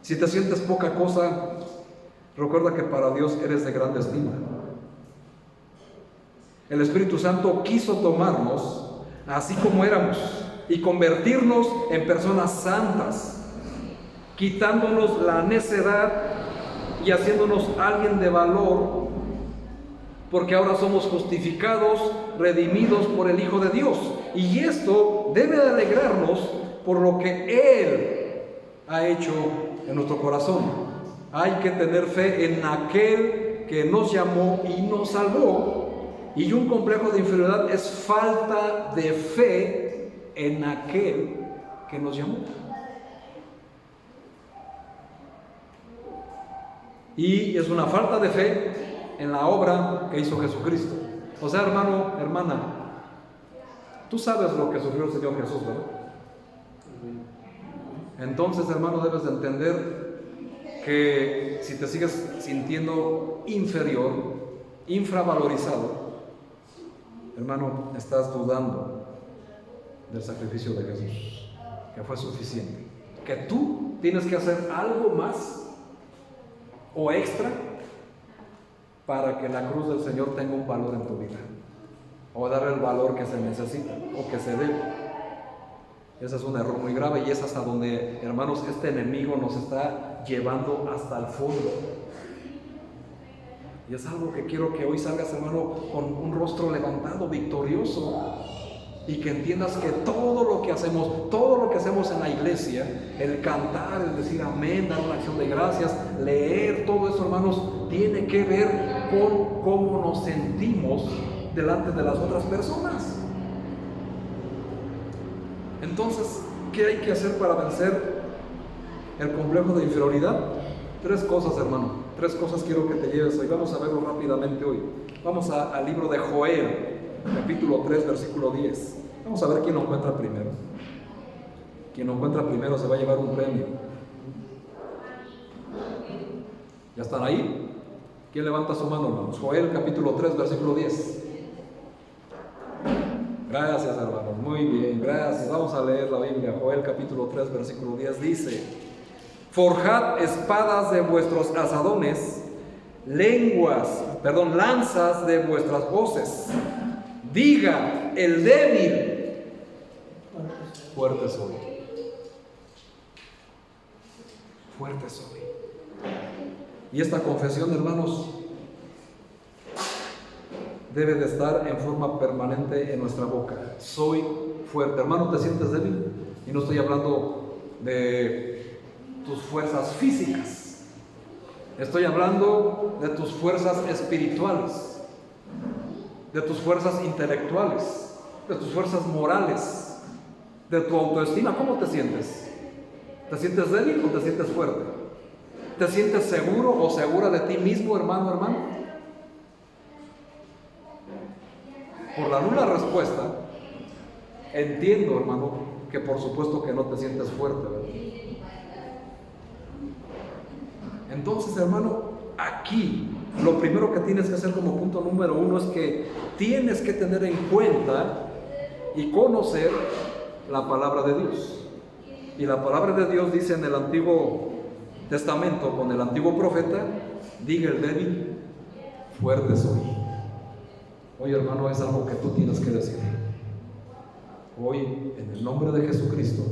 Si te sientes poca cosa, recuerda que para Dios eres de grande estima. El Espíritu Santo quiso tomarnos así como éramos, y convertirnos en personas santas, quitándonos la necedad y haciéndonos alguien de valor, porque ahora somos justificados, redimidos por el Hijo de Dios. Y esto debe de alegrarnos por lo que Él ha hecho en nuestro corazón. Hay que tener fe en aquel que nos llamó y nos salvó. Y un complejo de inferioridad es falta de fe en aquel que nos llamó. Y es una falta de fe en la obra que hizo Jesucristo. O sea, hermano, hermana, tú sabes lo que sufrió el Señor Jesús, ¿verdad? Entonces, hermano, debes de entender que si te sigues sintiendo inferior, infravalorizado, hermano, estás dudando del sacrificio de Jesús, que fue suficiente. Que tú tienes que hacer algo más o extra para que la cruz del Señor tenga un valor en tu vida, o darle el valor que se necesita o que se debe. Ese es un error muy grave y es hasta donde, hermanos, este enemigo nos está llevando hasta el fondo. Y es algo que quiero que hoy salgas, hermano, con un rostro levantado, victorioso, y que entiendas que todo lo que hacemos en la iglesia, el cantar, el decir amén, dar una acción de gracias, leer, todo eso, hermanos, tiene que ver con cómo nos sentimos delante de las otras personas. Entonces, ¿qué hay que hacer para vencer el complejo de inferioridad? 3 cosas, hermano. 3 cosas quiero que te lleves hoy. Vamos a verlo rápidamente hoy. Vamos al libro de Joel, capítulo 3, versículo 10. Vamos a ver quién lo encuentra primero. Quien lo encuentra primero se va a llevar un premio. ¿Ya están ahí? ¿Quién levanta su mano, hermanos? Joel, capítulo 3, versículo 10. Gracias, hermanos. Muy bien, gracias. Vamos a leer la Biblia. Joel, capítulo 3, versículo 10 dice: forjad espadas de vuestros asadones, lanzas de vuestras hoces. Diga el débil, fuerte soy. Fuerte soy. Y esta confesión, hermanos, debe de estar en forma permanente en nuestra boca. Soy fuerte. Hermano, ¿te sientes débil? Y no estoy hablando de tus fuerzas físicas. Estoy hablando de tus fuerzas espirituales, de tus fuerzas intelectuales, de tus fuerzas morales, de tu autoestima. ¿Cómo te sientes? ¿Te sientes débil o te sientes fuerte? ¿Te sientes seguro o segura de ti mismo, hermano, hermano? Por la nula respuesta, entiendo, hermano, que por supuesto que no te sientes fuerte, ¿verdad? Entonces, hermano, aquí lo primero que tienes que hacer como punto número 1 es que tienes que tener en cuenta y conocer la palabra de Dios. Y la palabra de Dios dice en el Antiguo Testamento, con el antiguo profeta: diga el débil, fuerte soy. Hoy, hermano, es algo que tú tienes que decir. Hoy, en el nombre de Jesucristo,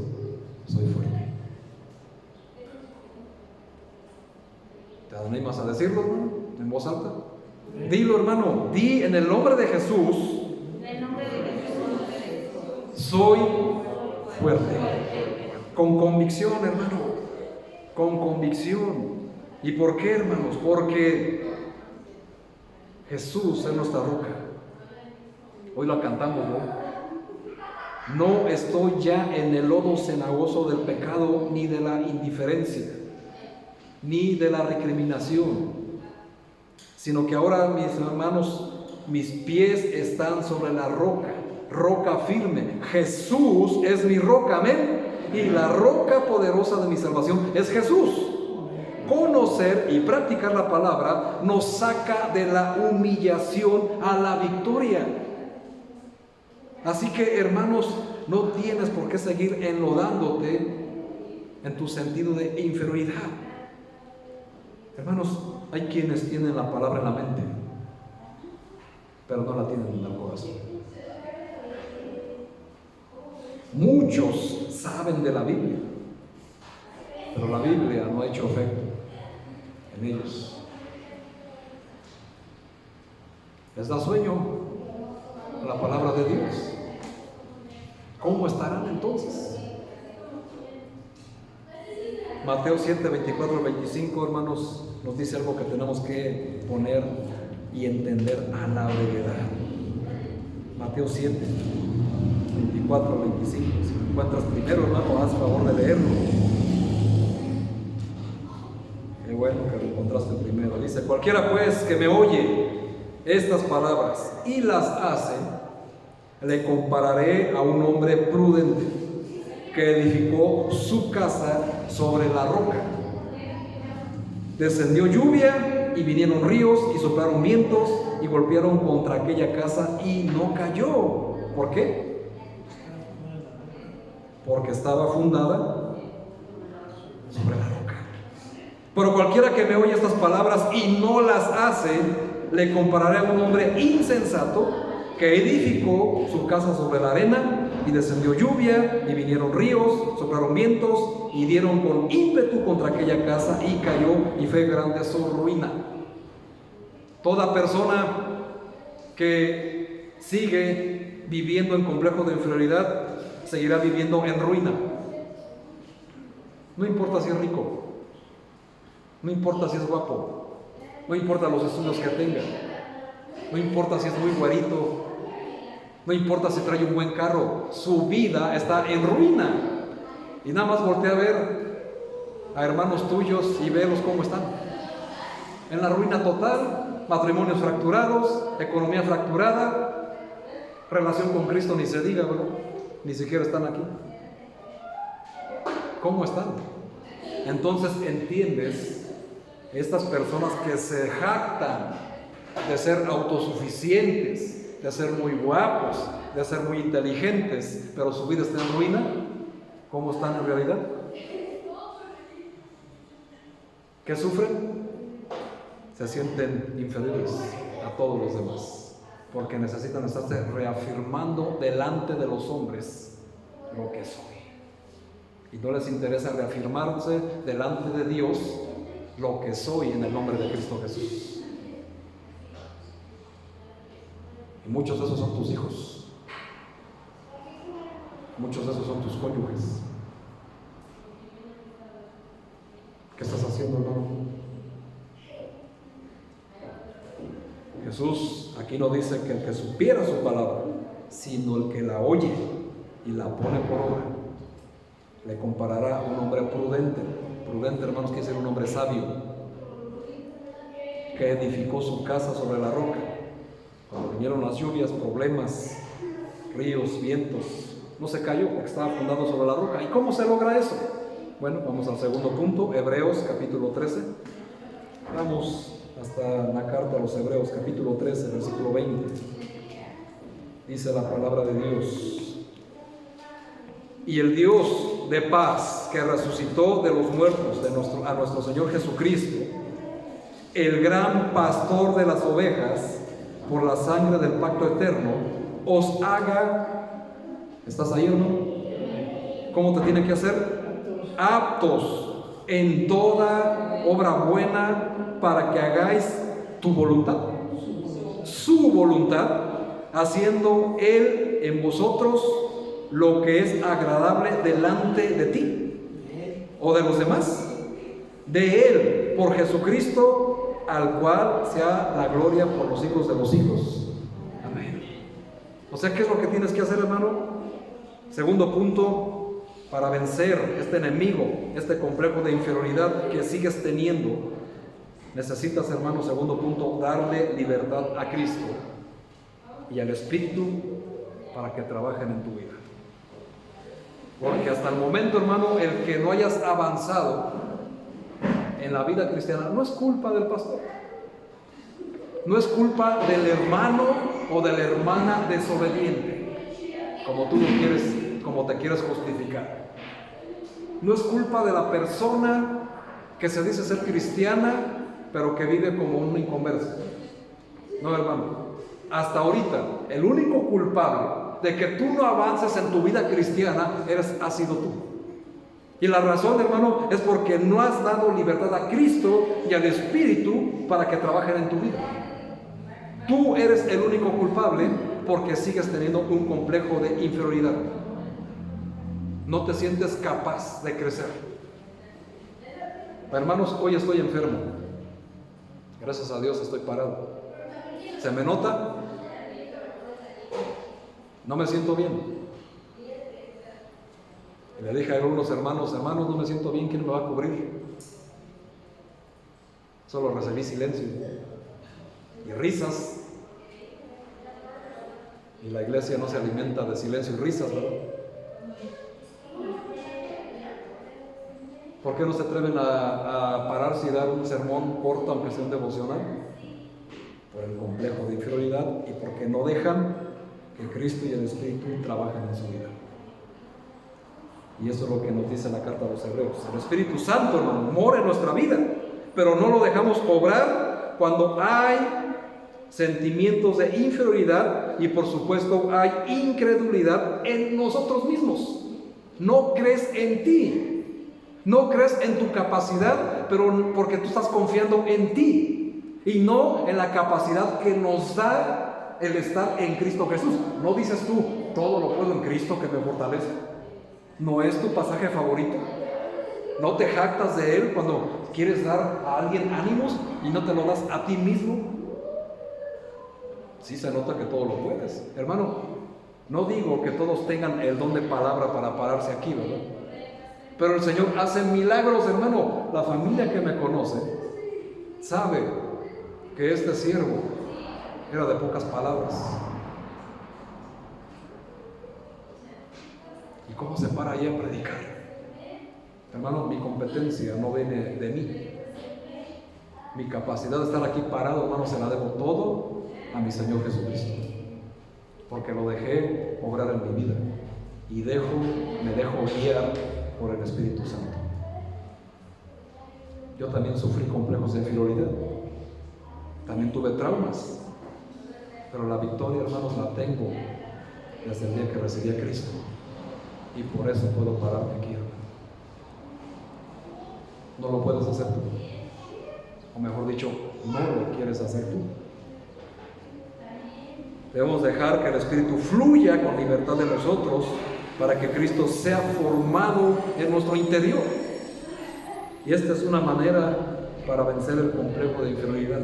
soy fuerte. ¿Te animas a decirlo, hermano? En voz alta. Dilo, hermano. Di en el nombre de Jesús. Soy fuerte. Con convicción, hermano. Con convicción. ¿Y por qué, hermanos? Porque Jesús es nuestra roca. Hoy la cantamos, ¿no? No estoy ya en el lodo cenagoso del pecado, ni de la indiferencia, ni de la recriminación, sino que ahora, mis hermanos, mis pies están sobre la roca, roca firme. Jesús es mi roca, amén. Y la roca poderosa de mi salvación es Jesús. Conocer y practicar la palabra nos saca de la humillación a la victoria. Así que, hermanos, no tienes por qué seguir enlodándote en tu sentido de inferioridad. Hermanos, hay quienes tienen la palabra en la mente, pero no la tienen en el corazón. Muchos saben de la Biblia, pero la Biblia no ha hecho efecto en ellos. Les da sueño la palabra de Dios. ¿Cómo estarán entonces? Mateo 7, 24 al 25, hermanos, nos dice algo que tenemos que poner y entender a la brevedad. Mateo 7, 24 al 25. Si lo encuentras primero, hermano, haz favor de leerlo. Qué bueno que lo encontraste primero. Dice: cualquiera pues que me oye estas palabras y las hace, le compararé a un hombre prudente que edificó su casa sobre la roca. Descendió lluvia y vinieron ríos y soplaron vientos y golpearon contra aquella casa y no cayó. ¿Por qué? Porque estaba fundada sobre la roca. Pero cualquiera que me oye estas palabras y no las hace, le compararé a un hombre insensato que edificó su casa sobre la arena, y descendió lluvia y vinieron ríos, soplaron vientos y dieron con ímpetu contra aquella casa y cayó, y fue grande su ruina. Toda persona que sigue viviendo en complejo de inferioridad seguirá viviendo en ruina. No importa si es rico, no importa si es guapo, no importa los estudios que tenga, no importa si es muy güerito, no importa si trae un buen carro, su vida está en ruina. Y nada más voltea a ver a hermanos tuyos y velos cómo están. En la ruina total, matrimonios fracturados, economía fracturada, relación con Cristo ni se diga, ¿verdad? Ni siquiera están aquí. ¿Cómo están? Entonces entiendes, estas personas que se jactan de ser autosuficientes, de ser muy guapos, de ser muy inteligentes, pero su vida está en ruina, ¿cómo están en realidad? ¿Qué sufren? Se sienten inferiores a todos los demás, porque necesitan estarse reafirmando delante de los hombres lo que soy. Y no les interesa reafirmarse delante de Dios lo que soy en el nombre de Cristo Jesús. Y muchos de esos son tus hijos, muchos de esos son tus cónyuges. ¿Qué estás haciendo, hermano? Jesús aquí no dice que el que supiera su palabra, sino el que la oye y la pone por obra. Le comparará a un hombre prudente. Prudente, hermanos, quiere decir un hombre sabio, que edificó su casa sobre la roca. Cuando vinieron las lluvias, problemas, ríos, vientos, no se cayó porque estaba fundado sobre la roca. ¿Y cómo se logra eso? Bueno, vamos al segundo punto, Hebreos capítulo 13. Vamos hasta la carta a los Hebreos capítulo 13, versículo 20. Dice la palabra de Dios: y el Dios de paz, que resucitó de los muertos a nuestro Señor Jesucristo, el gran pastor de las ovejas, por la sangre del pacto eterno, os haga, ¿estás ahí, hermano? ¿Cómo te tiene que hacer? Aptos en toda obra buena, para que hagáis tu voluntad, su voluntad, haciendo Él en vosotros lo que es agradable delante de ti o de los demás, de Él, por Jesucristo, al cual sea la gloria por los siglos de los siglos. Amén. O sea, ¿qué es lo que tienes que hacer, hermano? Segundo punto, para vencer este enemigo, este complejo de inferioridad que sigues teniendo, necesitas, hermano, segundo punto, darle libertad a Cristo y al Espíritu para que trabajen en tu vida. Porque hasta el momento, hermano, el que no hayas avanzado en la vida cristiana no es culpa del pastor, no es culpa del hermano o de la hermana desobediente, como tú lo quieres, como te quieres justificar. No es culpa de la persona que se dice ser cristiana, pero que vive como un inconverso. No, hermano, hasta ahorita el único culpable de que tú no avances en tu vida cristiana has sido tú. Y la razón, hermano, es porque no has dado libertad a Cristo y al Espíritu para que trabajen en tu vida. Tú eres el único culpable porque sigues teniendo un complejo de inferioridad. No te sientes capaz de crecer. Hermanos, hoy estoy enfermo. Gracias a Dios estoy parado. ¿Se me nota? No me siento bien. Y le dije a algunos hermanos, no me siento bien, ¿quién me va a cubrir? Solo recibí silencio y risas. Y la iglesia no se alimenta de silencio y risas, ¿verdad? ¿Por qué no se atreven a pararse y dar un sermón corto, aunque sea un devocional? Por el complejo de inferioridad y porque no dejan que Cristo y el Espíritu trabajen en su vida. Y eso es lo que nos dice la carta a los Hebreos. El Espíritu Santo, hermano, mora en nuestra vida, pero no lo dejamos obrar cuando hay sentimientos de inferioridad y por supuesto hay incredulidad en nosotros mismos. No crees en ti, no crees en tu capacidad, pero porque tú estás confiando en ti y no en la capacidad que nos da el estar en Cristo Jesús. No dices tú, todo lo puedo en Cristo que me fortalece. ¿No es tu pasaje favorito? ¿No te jactas de él cuando quieres dar a alguien ánimos y no te lo das a ti mismo? Sí se nota que todo lo puedes. Hermano, no digo que todos tengan el don de palabra para pararse aquí, ¿verdad? Pero el Señor hace milagros, hermano. La familia que me conoce sabe que este siervo era de pocas palabras. ¿Y cómo se para ahí a predicar? Hermano, mi competencia no viene de mí. Mi capacidad de estar aquí parado, hermano, se la debo todo a mi Señor Jesucristo. Porque lo dejé obrar en mi vida. Y me dejo guiar por el Espíritu Santo. Yo también sufrí complejos de inferioridad. También tuve traumas. Pero la victoria, hermanos, la tengo desde el día que recibí a Cristo. Y por eso puedo pararme aquí, hermano. No lo puedes hacer tú. O mejor dicho, no lo quieres hacer tú. Debemos dejar que el Espíritu fluya con libertad de nosotros para que Cristo sea formado en nuestro interior. Y esta es una manera para vencer el complejo de inferioridad.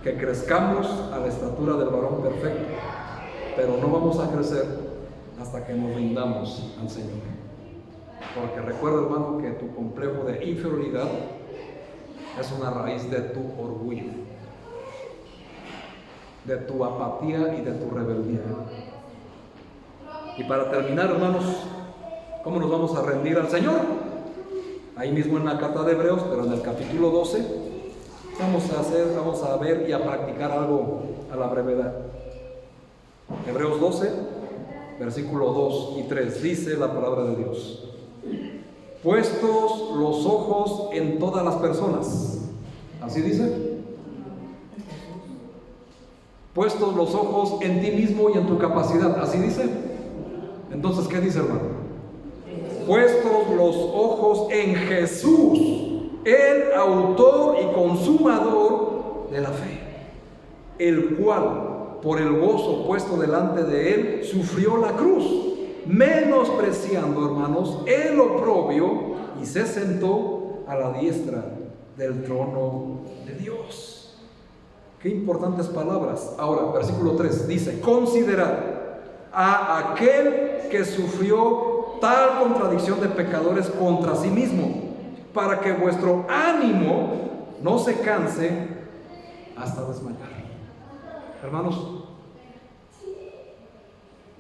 Que crezcamos a la estatura del varón perfecto. Pero no vamos a crecer hasta que nos rindamos al Señor. Porque recuerda, hermano, que tu complejo de inferioridad es una raíz de tu orgullo, de tu apatía y de tu rebeldía. Y para terminar, hermanos, ¿cómo nos vamos a rendir al Señor? Ahí mismo en la carta de Hebreos, pero en el capítulo 12, vamos a ver y a practicar algo a la brevedad. Hebreos 12, versículo 2 y 3, dice la palabra de Dios: puestos los ojos en todas las personas. ¿Así dice? Puestos los ojos en ti mismo y en tu capacidad. ¿Así dice? Entonces, ¿qué dice, hermano? Puestos los ojos en Jesús, el autor y consumador de la fe, el cual, por el gozo puesto delante de él, sufrió la cruz, menospreciando, hermanos, el oprobio, y se sentó a la diestra del trono de Dios. Qué importantes palabras. Ahora, versículo 3 dice: considerad a aquel que sufrió tal contradicción de pecadores contra sí mismo, para que vuestro ánimo no se canse hasta desmayar. Hermanos,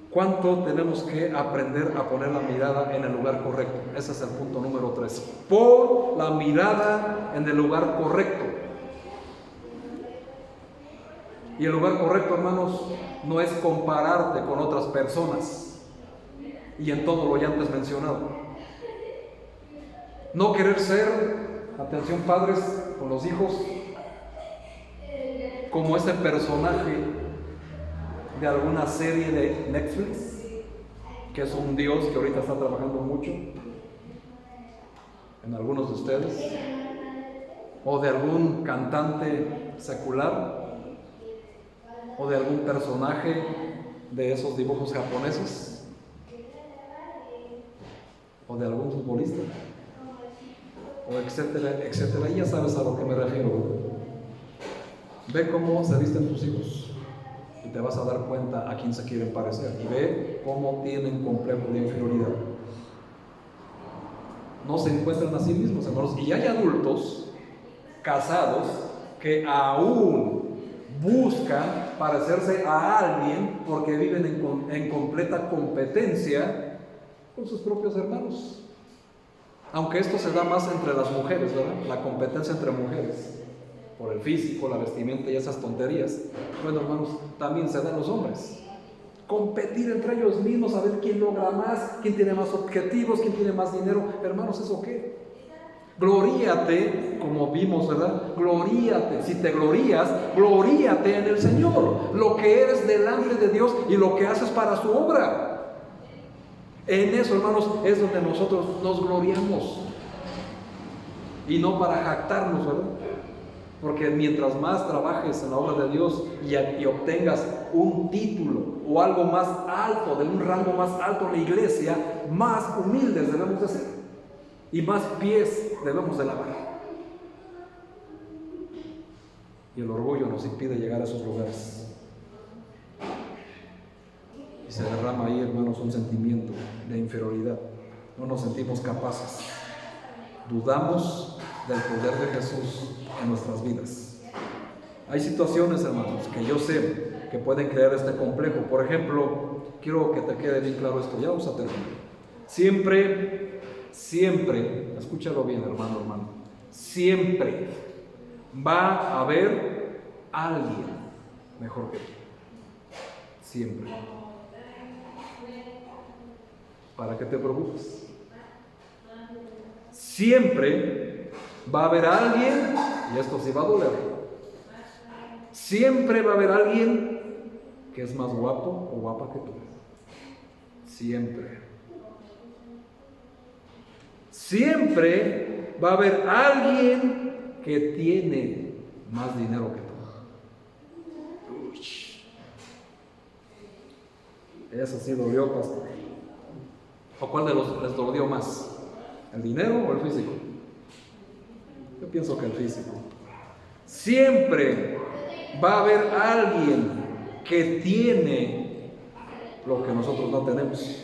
¿cuánto tenemos que aprender a poner la mirada en el lugar correcto? Ese es el punto número 3. Pon la mirada en el lugar correcto. Y el lugar correcto, hermanos, no es compararte con otras personas y en todo lo ya antes mencionado. No querer ser, atención padres con los hijos, como ese personaje de alguna serie de Netflix, que es un Dios que ahorita está trabajando mucho en algunos de ustedes, o de algún cantante secular, o de algún personaje de esos dibujos japoneses, o de algún futbolista, o etcétera, etcétera. Y ya sabes a lo que me refiero. Ve cómo se visten tus hijos y te vas a dar cuenta a quién se quieren parecer, y ve cómo tienen complejo de inferioridad. No se encuentran a sí mismos, hermanos. Y hay adultos casados que aún buscan parecerse a alguien porque viven en completa competencia con sus propios hermanos. Aunque esto se da más entre las mujeres, ¿verdad? La competencia entre mujeres, por el físico, la vestimenta y esas tonterías. Bueno, hermanos, también se da en los hombres. Competir entre ellos mismos, a ver quién logra más, quién tiene más objetivos, quién tiene más dinero. Hermanos, ¿eso qué? Gloríate, como vimos, ¿verdad? Gloríate. Si te glorías, gloríate en el Señor, lo que eres delante de Dios y lo que haces para su obra. En eso, hermanos, es donde nosotros nos gloriamos, y no para jactarnos, ¿verdad? Porque mientras más trabajes en la obra de Dios y obtengas un título o algo más alto, de un rango más alto en la iglesia, más humildes debemos de ser y más pies debemos de lavar. Y el orgullo nos impide llegar a esos lugares. Y se derrama ahí, hermanos, un sentimiento de inferioridad. No nos sentimos capaces. Dudamos del poder de Jesús en nuestras vidas. Hay situaciones, hermanos, que yo sé que pueden crear este complejo. Por ejemplo, quiero que te quede bien claro esto. Ya vamos a terminar. Siempre, escúchalo bien, hermano, siempre va a haber alguien mejor que tú. Siempre. ¿Para qué te preocupes? Siempre va a haber alguien, y esto sí va a doler, siempre va a haber alguien que es más guapo o guapa que tú. Siempre. Siempre va a haber alguien que tiene más dinero que tú. Uy. Eso sí dolió, pastor. ¿O cuál de los les dolió más? ¿El dinero o el físico? Yo pienso que el físico. Siempre va a haber alguien que tiene lo que nosotros no tenemos.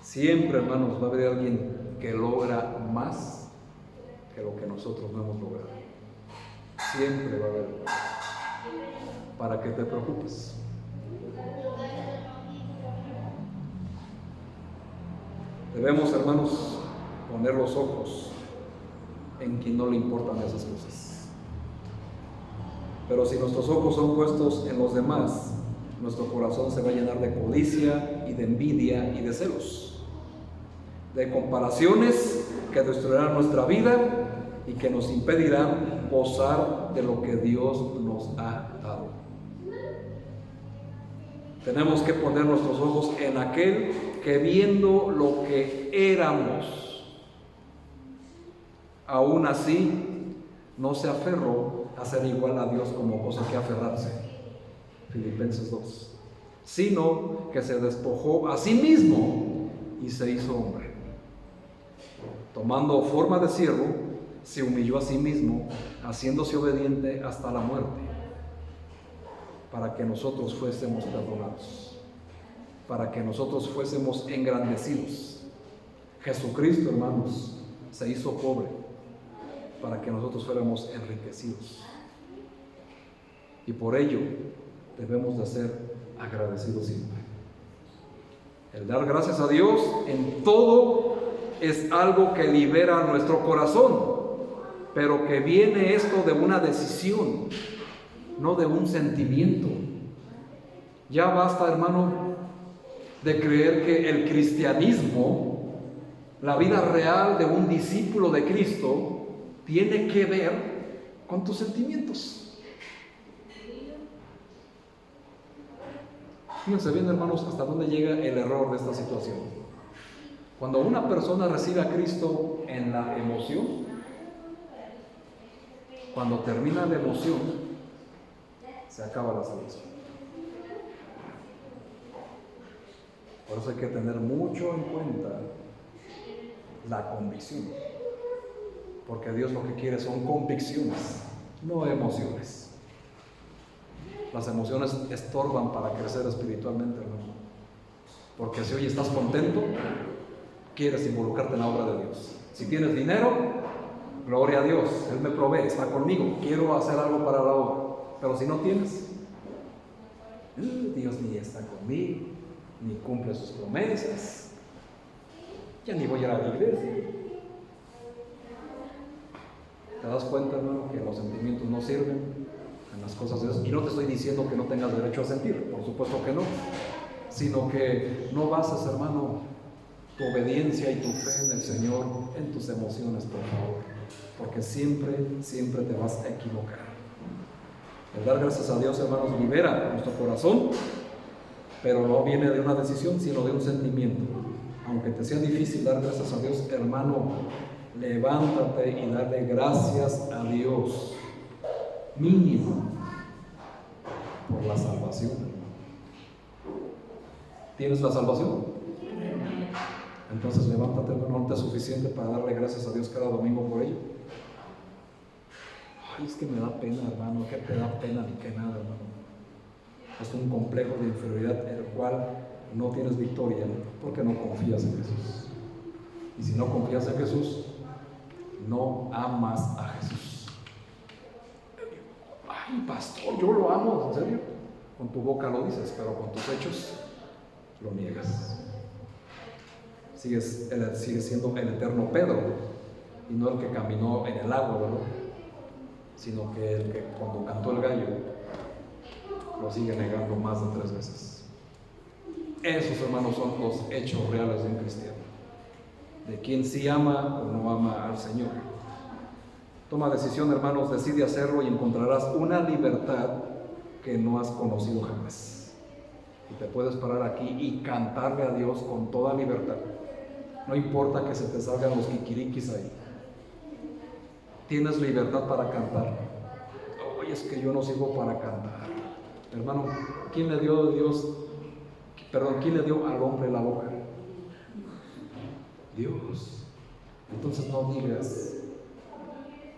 Siempre, hermanos, va a haber alguien que logra más que lo que nosotros no hemos logrado. Siempre va a haber. ¿Para qué te preocupes? Debemos, hermanos, poner los ojos en quien no le importan esas cosas. Pero si nuestros ojos son puestos en los demás, nuestro corazón se va a llenar de codicia y de envidia y de celos, de comparaciones que destruirán nuestra vida y que nos impedirán gozar de lo que Dios nos ha dado. Tenemos que poner nuestros ojos en aquel que, viendo lo que éramos, aún así no se aferró a ser igual a Dios como cosa que aferrarse, Filipenses 2, sino que se despojó a sí mismo y se hizo hombre. Tomando forma de siervo, se humilló a sí mismo, haciéndose obediente hasta la muerte, para que nosotros fuésemos perdonados, para que nosotros fuésemos engrandecidos. Jesucristo, hermanos, se hizo pobre para que nosotros fuéramos enriquecidos. Y por ello debemos de ser agradecidos siempre. El dar gracias a Dios en todo es algo que libera nuestro corazón, pero que viene esto de una decisión, no de un sentimiento. Ya basta, hermano, de creer que el cristianismo, la vida real de un discípulo de Cristo, tiene que ver con tus sentimientos. Fíjense bien, hermanos, hasta dónde llega el error de esta situación. Cuando una persona recibe a Cristo en la emoción, cuando termina la emoción, se acaba la salvación. Por eso hay que tener mucho en cuenta la convicción, porque Dios lo que quiere son convicciones, no emociones. Las emociones estorban para crecer espiritualmente, hermano, porque si hoy estás contento, quieres involucrarte en la obra de Dios. Si tienes dinero, gloria a Dios, Él me provee, está conmigo, quiero hacer algo para la obra. Pero si no tienes, Dios ni está conmigo, ni cumple sus promesas, ya ni voy a ir a la iglesia. ¿Te das cuenta, hermano, que los sentimientos no sirven en las cosas de Dios? Y no te estoy diciendo que no tengas derecho a sentir, por supuesto que no, sino que no bases, hermano, tu obediencia y tu fe en el Señor en tus emociones, por favor, porque siempre te vas a equivocar. El dar gracias a Dios, hermanos, libera nuestro corazón, pero no viene de una decisión, sino de un sentimiento. Aunque te sea difícil dar gracias a Dios, hermano, levántate y dale gracias a Dios, mínimo, por la salvación. ¿Tienes la salvación? Entonces levántate, hermano, no te es suficiente para darle gracias a Dios cada domingo por ello. Ay, es que me da pena, hermano. ¿Qué te da pena ni qué nada, hermano? Es un complejo de inferioridad el cual no tienes victoria porque no confías en Jesús. Y si no confías en Jesús, no amas a Jesús. Ay, pastor, yo lo amo, ¿en serio? Con tu boca lo dices, pero con tus hechos lo niegas. Sigues siendo el eterno Pedro, y no el que caminó en el agua, ¿verdad? Sino que el que cuando cantó el gallo lo sigue negando más de 3 veces. Esos, hermanos, son los hechos reales de un cristiano, de quien sí ama o no ama al Señor. Toma decisión, hermanos, decide hacerlo y encontrarás una libertad que no has conocido jamás. Y te puedes parar aquí y cantarle a Dios con toda libertad. No importa que se te salgan los kikirikis ahí. Tienes libertad para cantar. Oye, es que yo no sirvo para cantar. Hermano, ¿quién le dio al hombre la boca? Dios. Entonces no digas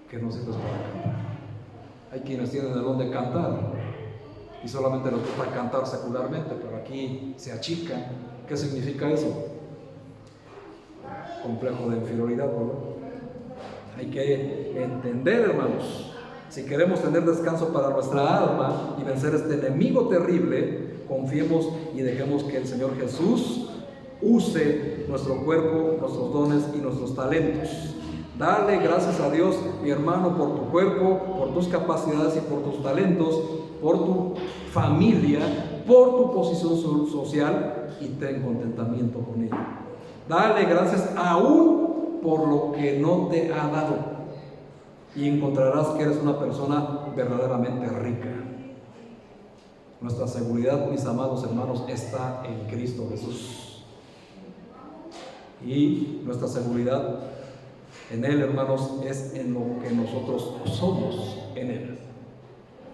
que no sirves para cantar. Hay quienes tienen el don de cantar y solamente les gusta cantar secularmente, pero aquí se achican. ¿Qué significa eso? Complejo de inferioridad, ¿verdad? Hay que entender, hermanos, si queremos tener descanso para nuestra alma y vencer este enemigo terrible, confiemos y dejemos que el Señor Jesús use nuestro cuerpo, nuestros dones y nuestros talentos. Dale gracias a Dios, mi hermano, por tu cuerpo, por tus capacidades y por tus talentos, por tu familia, por tu posición social, y ten contentamiento con ello. Dale gracias aún por lo que no te ha dado, y encontrarás que eres una persona verdaderamente rica. Nuestra seguridad, mis amados hermanos, está en Cristo Jesús, y nuestra seguridad en Él, hermanos, es en lo que nosotros somos en Él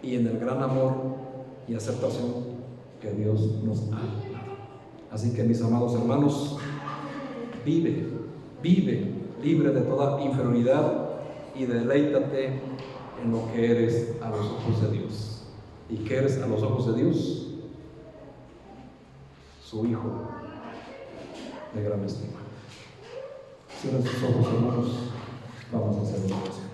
y en el gran amor y aceptación que Dios nos ha dado. Así que, mis amados hermanos, vive libre de toda inferioridad y deleítate en lo que eres a los ojos de Dios. ¿Y qué eres a los ojos de Dios? Su Hijo de gran estima. Cierren sus ojos, hermanos. Vamos a hacer una oración.